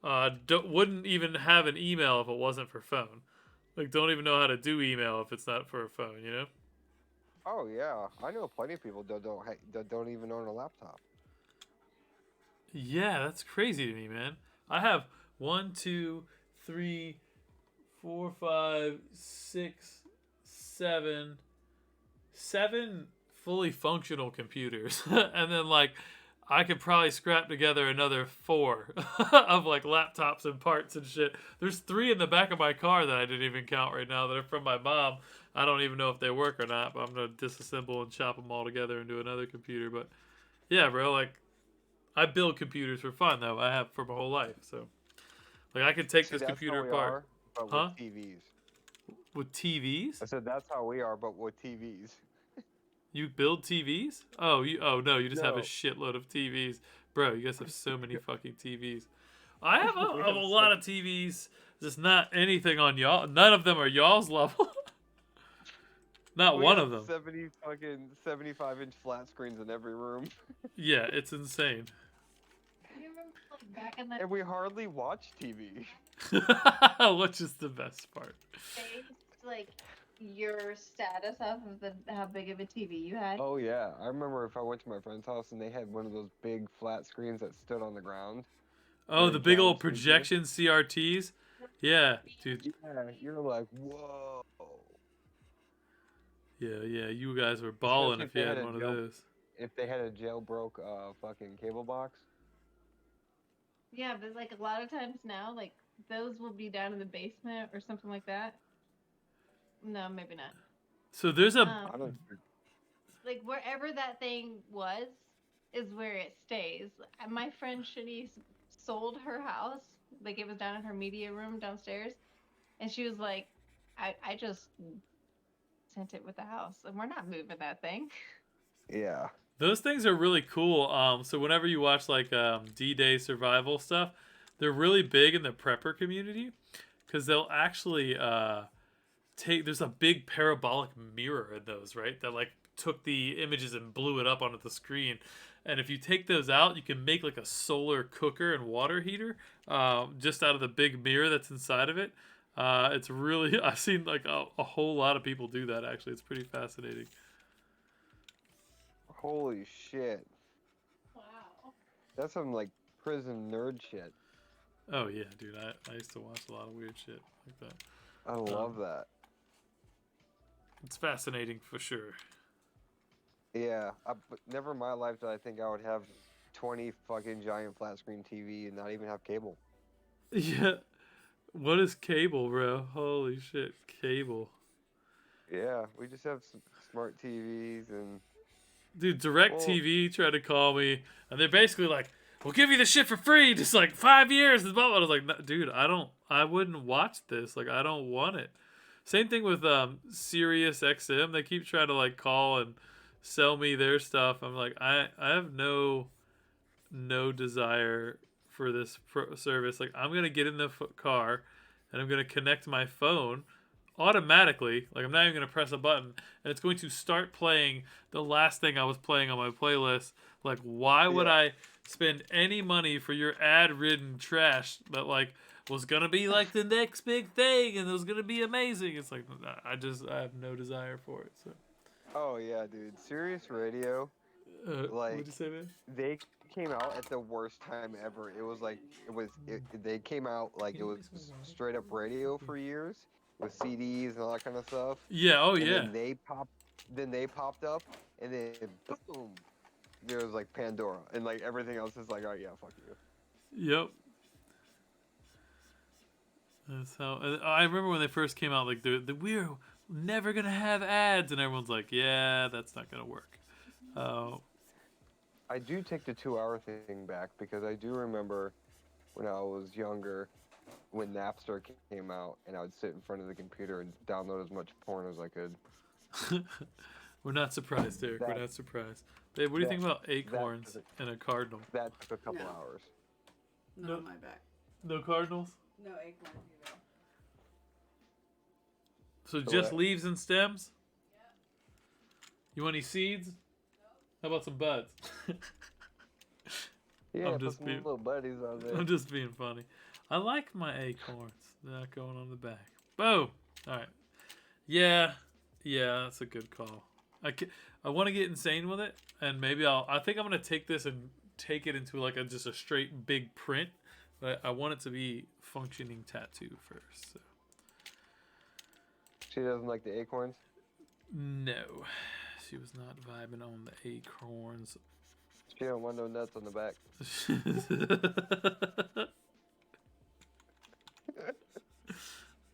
Wouldn't even have an email if it wasn't for phone. Like, don't even know how to do email if it's not for a phone. Oh yeah, I know plenty of people that don't even own a laptop. Yeah, that's crazy to me, man. I have 1, 2, 3, 4, 5, 6, 7 fully functional computers, and then like I could probably scrap together another 4 of like laptops and parts and shit. There's 3 in the back of my car that I didn't even count right now that are from my mom. I don't even know if they work or not, but I'm gonna disassemble and chop them all together into another computer. But yeah, bro, like I build computers for fun though. I have for my whole life, so like I could take See, this that's computer how we apart. are, but Huh? with TVs. With TVs? I said that's how we are, but with TVs. You build TVs? Oh, no, you just have a No. shitload of TVs. Bro, you guys have so many fucking TVs. I have We a have lot of TVs, just not anything on y'all. None of them are y'all's level. Not We one have of them. 75-inch flat screens in every room. Yeah, it's insane. You like, back in the And we hardly watch TV. Which is the best part. days, like your status off of how big of a TV you had. Oh yeah, I remember if I went to my friend's house and they had one of those big flat screens that stood on the ground. Oh, Very the big giant old speaker. projection CRTs. Yeah, dude. Yeah, you're like, whoa. Yeah. You guys were balling Especially if you if they had had a one of jail- those. If they had a jailbroke fucking cable box. Yeah, but like a lot of times now, like those will be down in the basement or something like that. No, maybe not. So there's a I don't. Like wherever that thing was is where it stays. My friend Shanice sold her house, like it was down in her media room downstairs, and she was like, I just sent it with the house, and we're not moving that thing. Yeah. those things are really cool. So whenever you watch like D-Day survival stuff, they're really big in the prepper community because they'll actually there's a big parabolic mirror in those, right? That like took the images and blew it up onto the screen. And if you take those out, you can make like a solar cooker and water heater just out of the big mirror that's inside of it. It's really, I've seen like a whole lot of people do that actually. It's pretty fascinating. Holy shit. Wow. That's some like prison nerd shit. Oh yeah, dude. I used to watch a lot of weird shit like that. I love that. It's fascinating for sure. Yeah, but never in my life did I think I would have 20 fucking giant flat screen TV and not even have cable. Yeah. What is cable, bro? Holy shit, cable. Yeah, we just have smart TVs and Dude, DirecTV tried to call me, and they're basically like, "We'll give you the shit for free, just like 5 years." And blah, blah. I was like, no, "Dude, I wouldn't watch this. Like, I don't want it." Same thing with Sirius XM. They keep trying to like call and sell me their stuff. I'm like, I have no desire for this service. Like, I'm gonna get in the car, and I'm gonna connect my phone automatically. Like, I'm not even gonna press a button, and it's going to start playing the last thing I was playing on my playlist. Like, why would I spend any money for your ad-ridden trash that like was gonna be like the next big thing and it was gonna be amazing? It's like I have no desire for it. So. oh yeah, dude, Sirius Radio, What'd you say, man? they came out at the worst time ever. It was like they came out like it was straight up radio for years with CDs and all that kind of stuff. Yeah. Oh And yeah. then they popped up, and then boom, there was like Pandora, and like everything else is like, oh yeah, fuck you. Yep. That's how. I remember when they first came out, like we're never gonna have ads, and everyone's like, yeah, that's not gonna work. I do take the 2-hour thing back because I do remember when I was younger, when Napster came out, and I would sit in front of the computer and download as much porn as I could. We're not surprised, Derek. We're not surprised. Babe, what do you think about acorns and a cardinal? That took a couple No. hours. Not No. on my back. No cardinals? No acorns either. So So just what? leaves and stems? You want any seeds? How about some buds? Yeah, I'm put just some being- little buddies on there. I'm just being funny. I like my acorns. They're not going on the back. Boom. All right. Yeah, that's a good call. I want to get insane with it, and maybe I think I'm gonna take this and take it into like just a straight big print, but I want it to be functioning tattoo first. So. She doesn't like the acorns. No, she was not vibing on the acorns. She don't want no nuts on the back.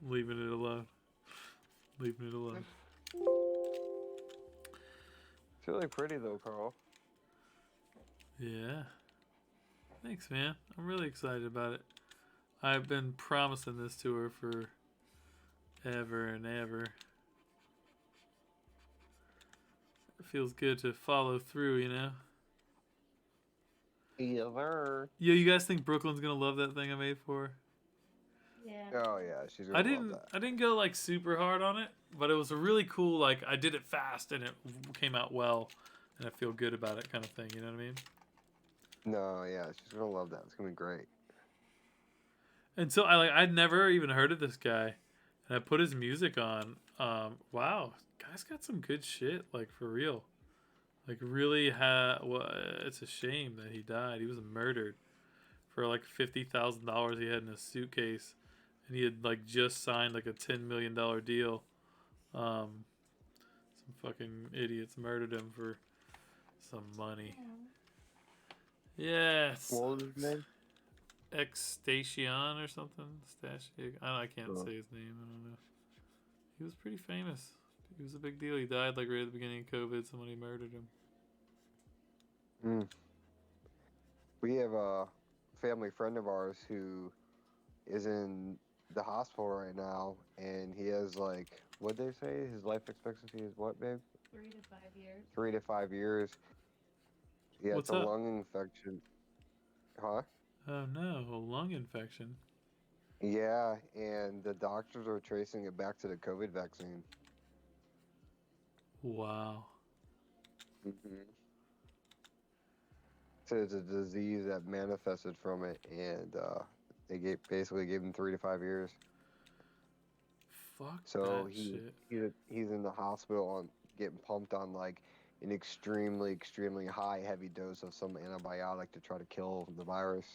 Leaving it alone. Leaving it alone. It's really pretty though, Carl. Yeah. Thanks, man. I'm really excited about it. I've been promising this to her for ever and ever. It feels good to follow through, you know? Either. Yo, you guys think Brooklyn's gonna love that thing I made for her? Yeah. Oh yeah, she's gonna I love that. didn't go like super hard on it, but it was a really cool, like I did it fast and it came out well and I feel good about it kind of thing, you know what I mean? No, yeah, she's gonna love that. It's gonna be great. And so I'd never even heard of this guy, and I put his music on. Wow, guy's got some good shit. Like for real. Like really well, it's a shame that he died. He was murdered for like $50,000 he had in a suitcase, and he had like just signed like a $10 million deal. Um, some fucking idiots murdered him for some money. Yeah, it What was his sucks. name? Exstation or something. I can't Oh. say his name. I don't know. He was pretty famous. He was a big deal. He died like right at the beginning of COVID. Somebody murdered him. Mm. We have a family friend of ours who is in the hospital right now, and he has like, what they say? His life expectancy is what, babe? 3 to 5 years. 3 to 5 years. Yeah, What's it's a up? lung infection. Huh? Oh no, a lung infection. Yeah, and the doctors are tracing it back to the COVID vaccine. Wow. Mm-hmm. So it's a disease that manifested from it, and they basically gave him 3 to 5 years. Fuck So that shit. he's in the hospital on getting pumped on like an extremely high heavy dose of some antibiotic to try to kill the virus.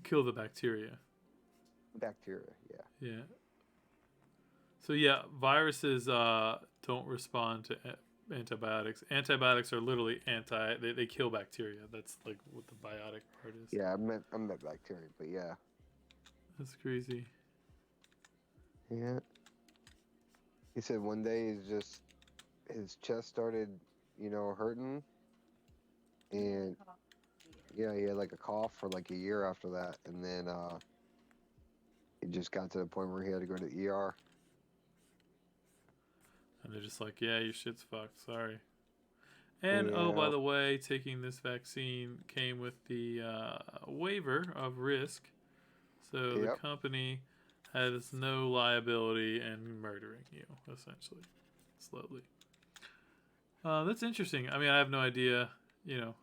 Kill the bacteria. Bacteria, yeah. Yeah. So yeah, viruses don't respond to antibiotics. Antibiotics are literally they kill bacteria. That's like what the biotic part is. Yeah, I meant bacteria, but yeah. That's crazy. Yeah. He said one day his chest started, hurting, and yeah, he had like a cough for like a year after that, and then it just got to the point where he had to go to the ER. And they're just like, yeah, your shit's fucked. Sorry. And oh, by Yeah. the way, taking this vaccine came with the waiver of risk, so the Yep. company has no liability in murdering you, essentially, slowly. That's interesting. I mean, I have no idea. You know,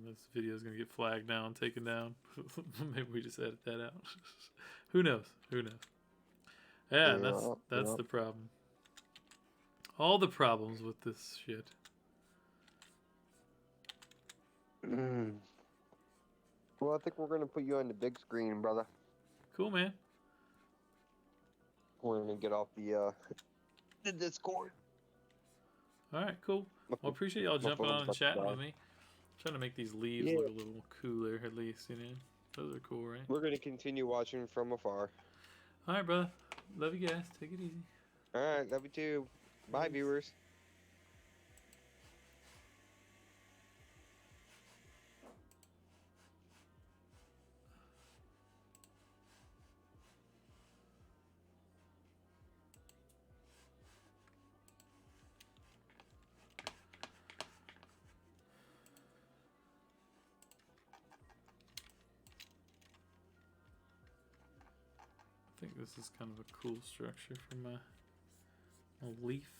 this video is gonna get flagged now and taken down. Maybe we just edit that out. Who knows? Who knows? Yeah, and that's Yeah. the problem. All the problems with this shit. Well, I think we're gonna put you on the big screen, brother. Cool, man. We're gonna get off the Discord. All right, cool. Well, appreciate y'all My jumping phone's on and about to chatting die. with me. Trying to make these leaves Yeah. look a little cooler, at least, you know. Those are cool, right? We're gonna continue watching from afar. All right, brother. Love you guys. Take it easy. All right, love you too. Bye, Peace. viewers. I think this is kind of a cool structure for my leaf.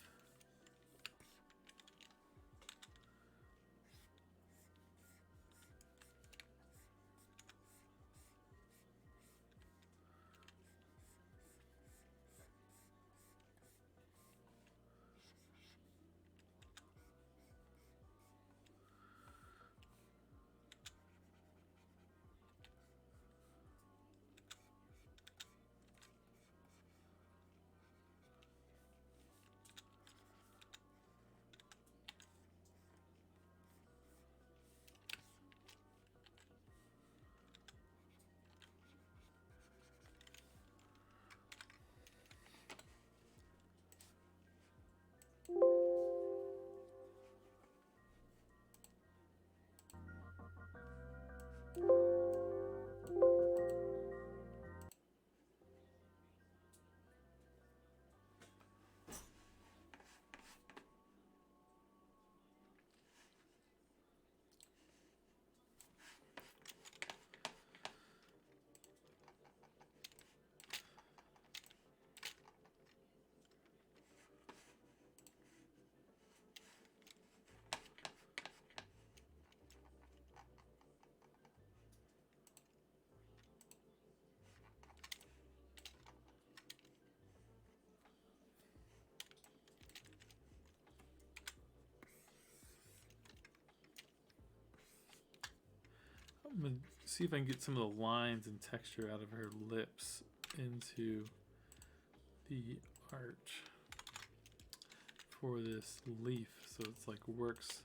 I'm gonna see if I can get some of the lines and texture out of her lips into the art for this leaf, so it's like works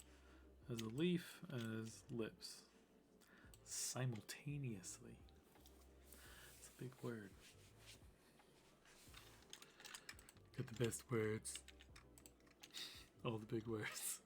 as a leaf and as lips simultaneously. It's a big word. Got the best words. All the big words.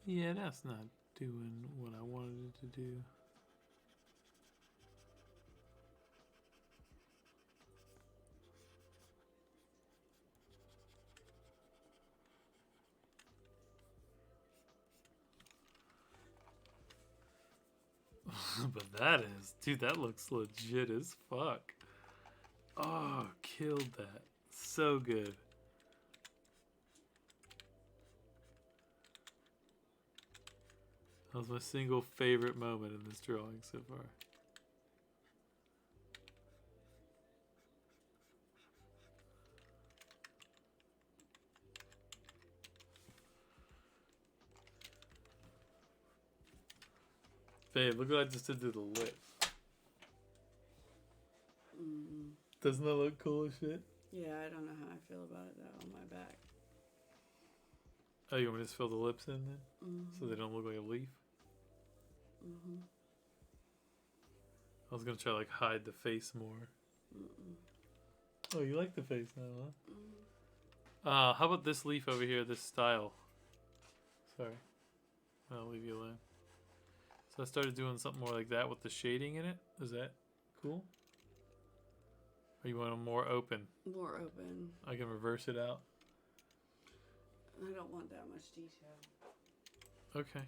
Yeah, that's not doing what I wanted it to do. But that is, dude, that looks legit as fuck. Oh, killed that. So good. That was my single favorite moment in this drawing so far. Babe, look what I just did to the lip. Mm. Doesn't that look cool as shit? Yeah, I don't know how I feel about it though on my back. Oh, you want me to just fill the lips in then? Mm-hmm. So they don't look like a leaf? Mm-hmm. I was gonna try like hide the face more. Mm-mm. Oh, you like the face now, huh? Mm. How about this leaf over here, this style? Sorry. I'll leave you alone. So I started doing something more like that with the shading in it. Is that cool? Or you want them more open? More open. I can reverse it out. I don't want that much detail. Okay.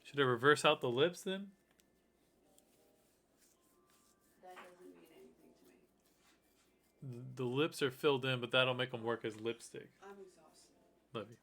Should I reverse out the lips then? That doesn't mean anything to me. The lips are filled in, but that'll make them work as lipstick. I'm exhausted. Love you.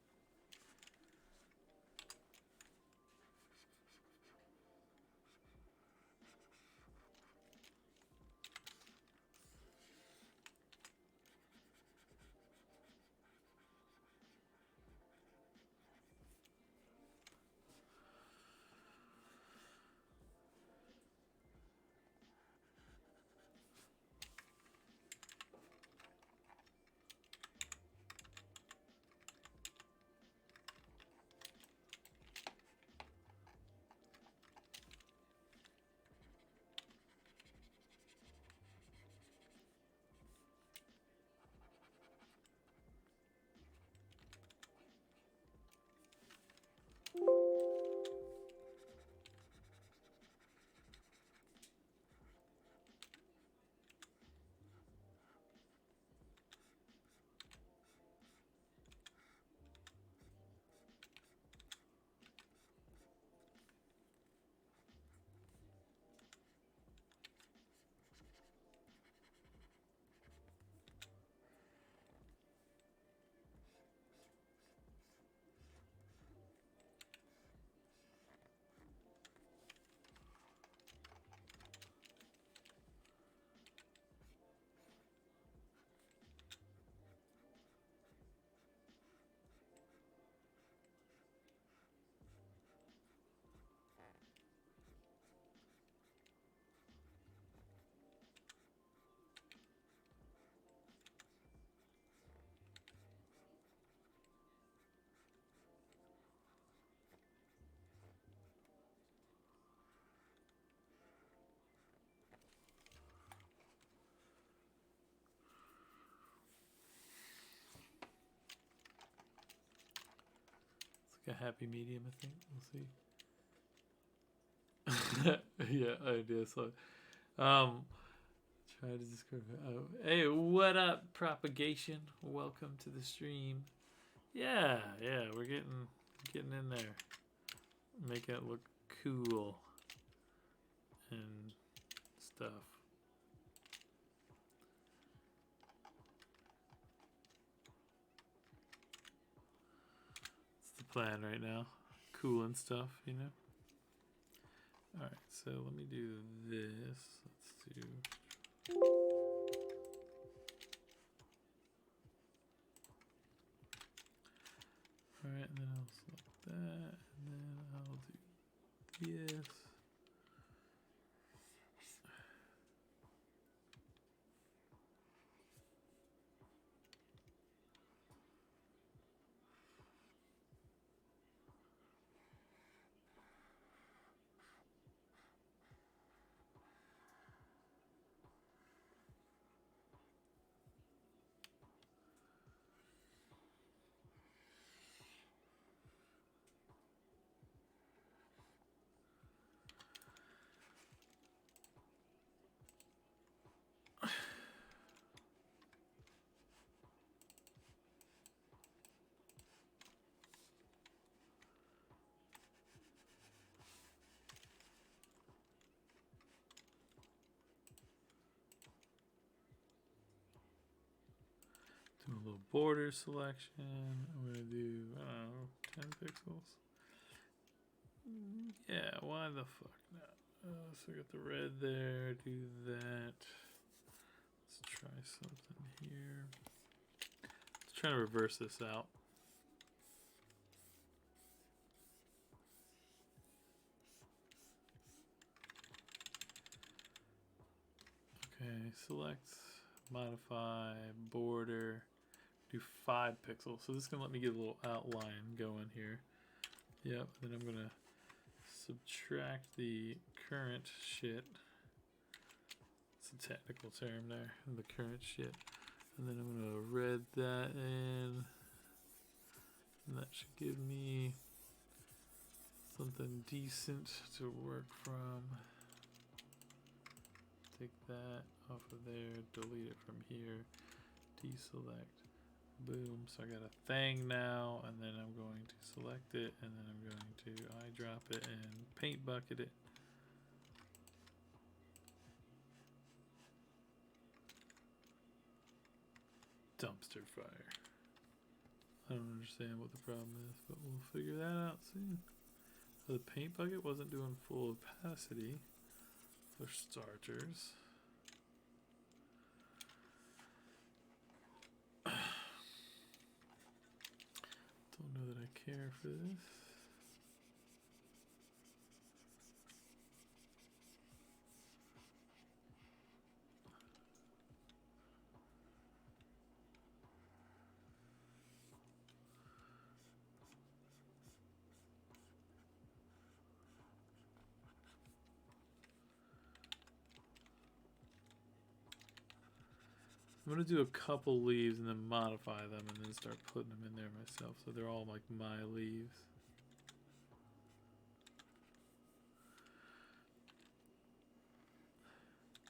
Like a happy medium, I think. We'll see. Yeah, I did. So, try to describe it. Oh, hey, what up, propagation? Welcome to the stream. Yeah, we're getting in there. Make it look cool and stuff. It's the plan right now. Cool and stuff, you know. Alright, so let me do this. Let's do. Alright, and then I'll select that, and then I'll do this. Do a little border selection. I'm gonna do, I don't know, 10 pixels. Yeah, why the fuck not? So we got the red there, do that. Let's try something here. Let's try to reverse this out. Okay, select, modify, border, do 5 pixels. So this is gonna let me get a little outline going here. Yep, then I'm gonna subtract the current shit. It's a technical term there, the current shit. And then I'm gonna red that in. And that should give me something decent to work from. Take that off of there, delete it from here, deselect, boom. So I got a thing now, and then I'm going to select it, and then I'm going to eyedrop it and paint bucket it. Dumpster fire. I don't understand what the problem is, but we'll figure that out soon. So the paint bucket wasn't doing full opacity for starters. Don't know that I care for this. I'm gonna do a couple leaves and then modify them and then start putting them in there myself, so they're all like my leaves.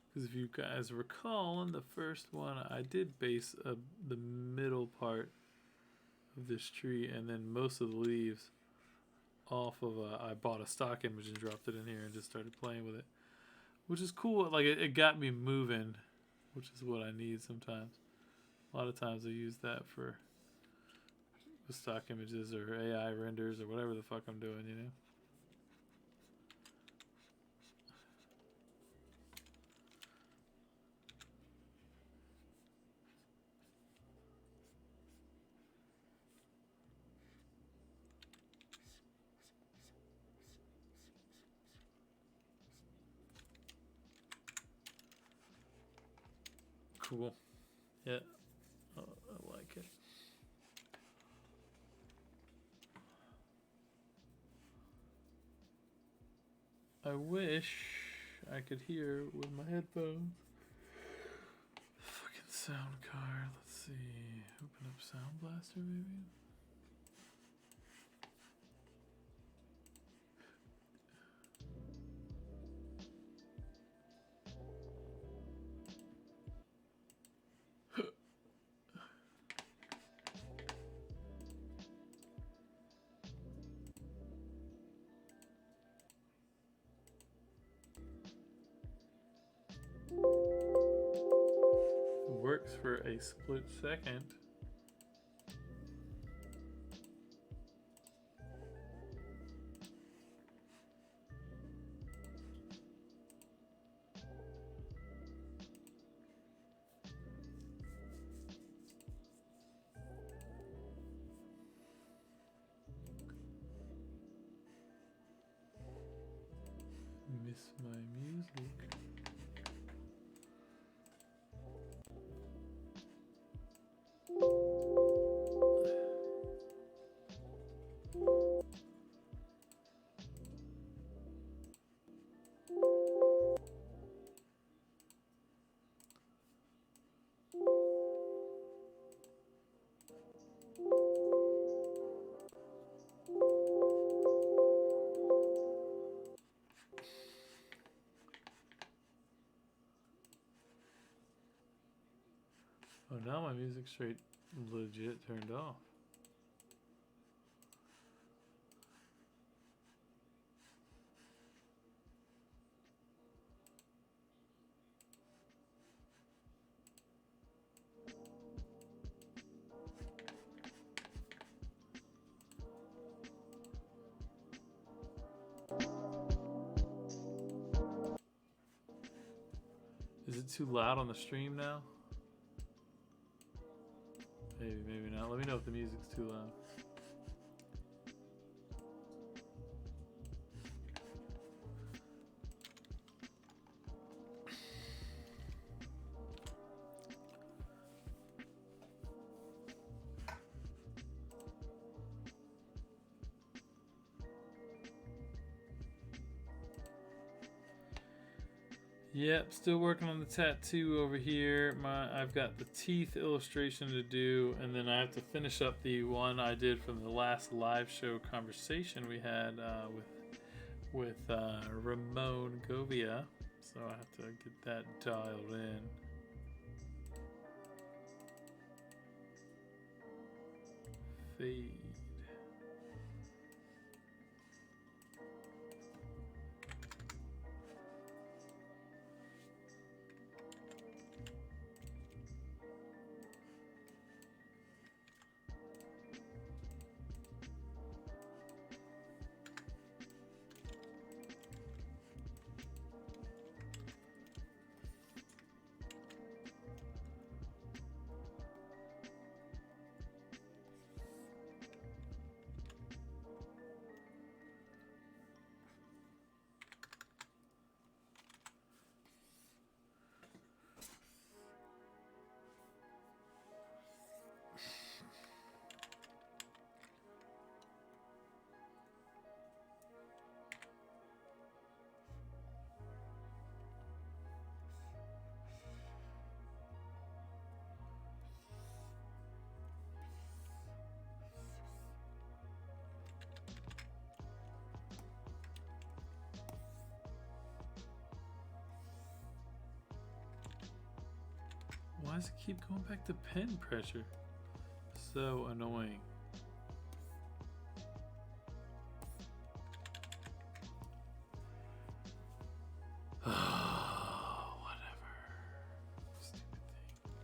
Because if you guys recall, in the first one, I did base the middle part of this tree and then most of the leaves off of I bought a stock image and dropped it in here and just started playing with it, which is cool. Like it got me moving, which is what I need sometimes. A lot of times I use that for the stock images or AI renders or whatever the fuck I'm doing, you know? Cool. Yeah, I like it. I wish I could hear with my headphones. Fucking sound card. Let's see. Open up Sound Blaster, maybe? works for a split second. Miss my music. Oh, now my music's straight legit turned off. Is it too loud on the stream now? Maybe, maybe not. Let me know if the music's too loud. Yep, still working on the tattoo over here. I've got the teeth illustration to do, and then I have to finish up the one I did from the last live show conversation we had with Ramon Govia. So I have to get that dialed in. Fade. Why does it keep going back to pen pressure? So annoying. Whatever. Stupid thing.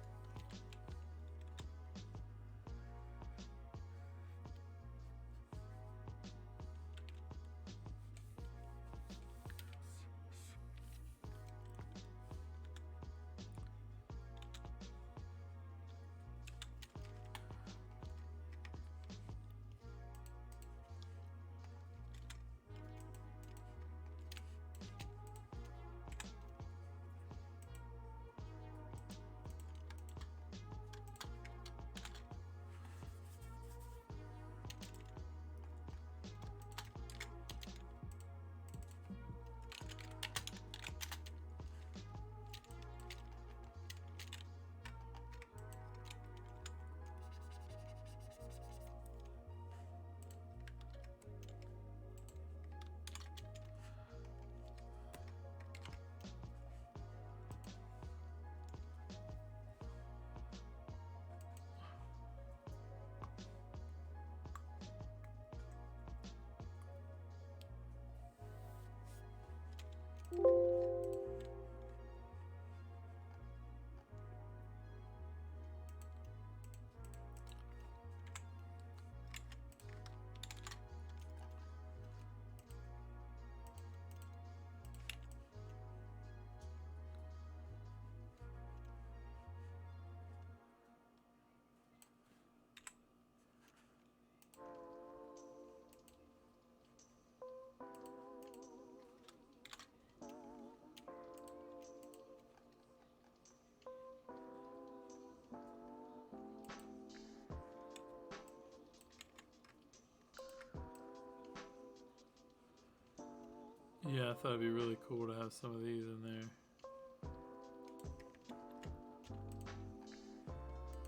Yeah, I thought it'd be really cool to have some of these in there.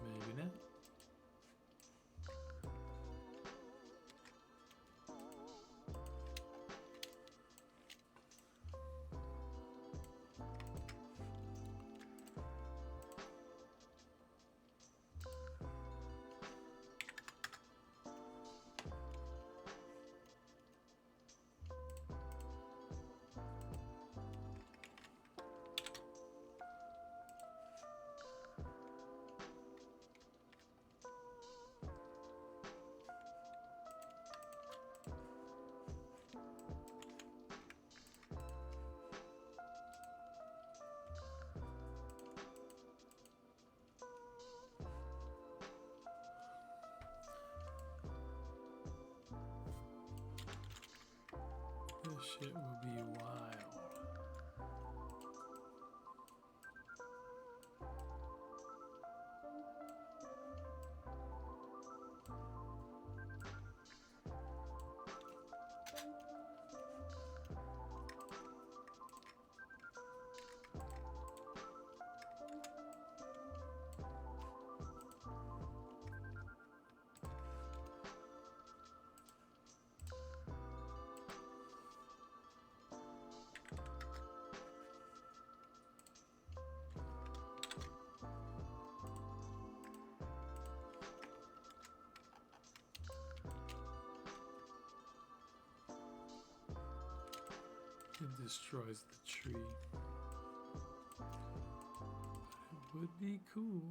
Maybe not. This shit will be wild. It destroys the tree. It would be cool.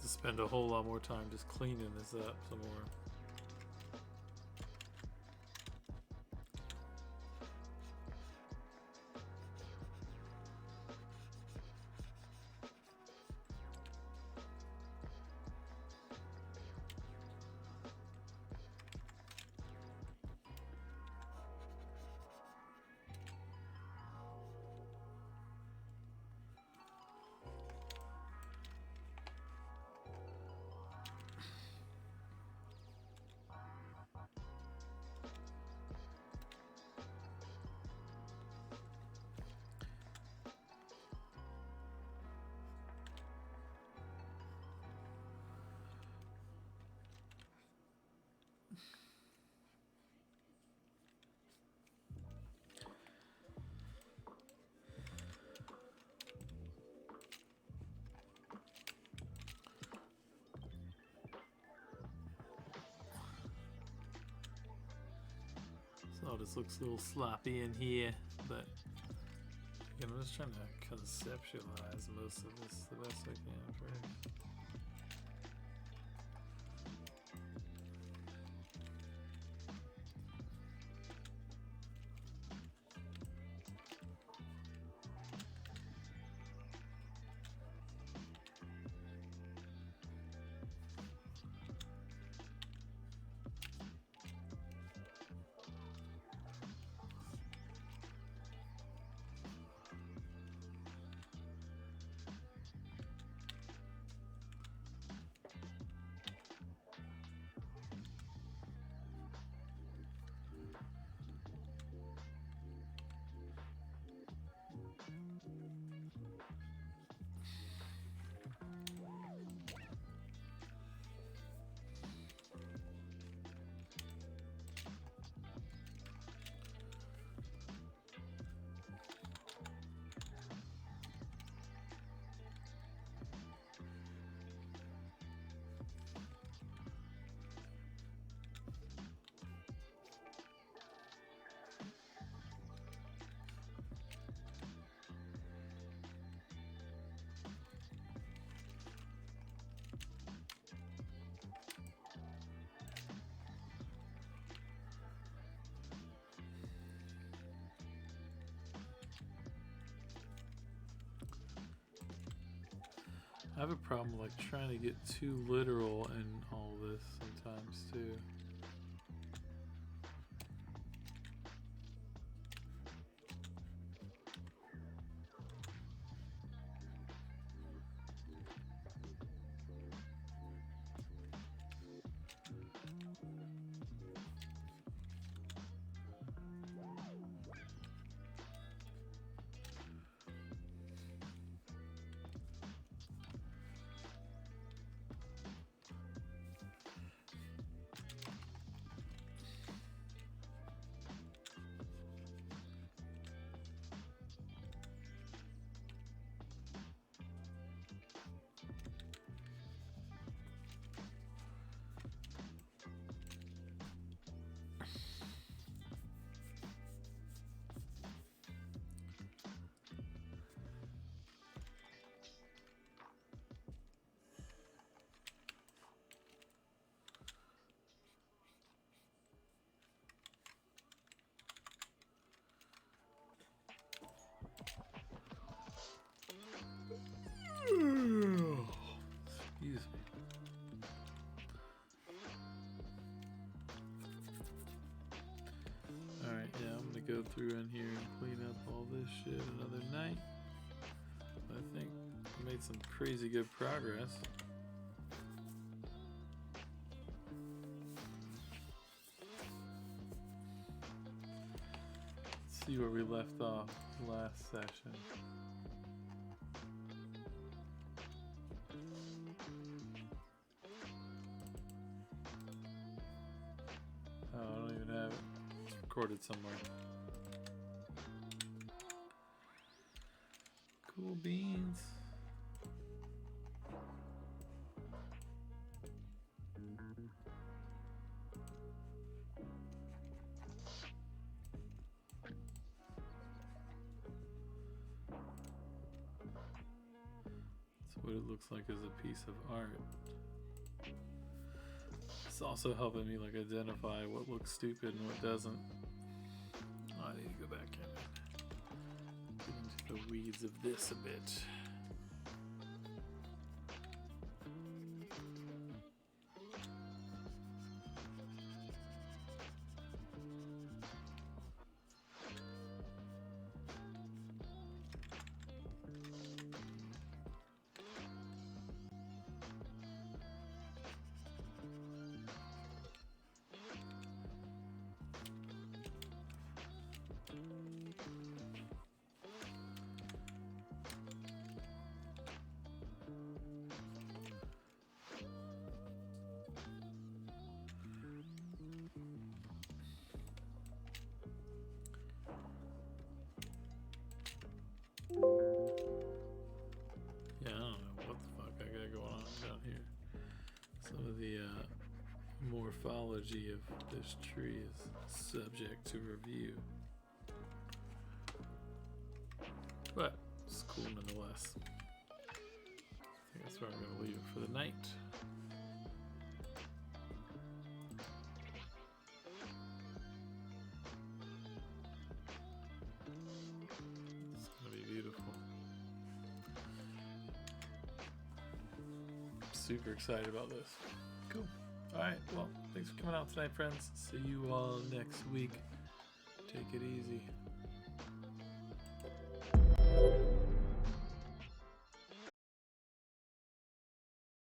to spend a whole lot more time just cleaning this up some more. So this looks a little sloppy in here, but again, I'm just trying to conceptualize most of this the best I can first. I have a problem like trying to get too literal in all this sometimes too. Excuse me. Alright, yeah, I'm gonna go through in here and clean up all this shit another night. I think I made some crazy good progress. Let's see where we left off last session. Oh, I don't even have it. It's recorded somewhere. Cool beans. what it looks like as a piece of art. It's also helping me like identify what looks stupid and what doesn't. Oh, I need to go back and get into the weeds of this a bit. Yeah, I don't know what the fuck I got going on down here. Some of the morphology of this tree is subject to review. But it's cool nonetheless. I think that's where I'm going to leave it for the night. It's going to be beautiful. Super excited about this. Cool. Alright, well, thanks for coming out tonight, friends. See you all next week. Take it easy.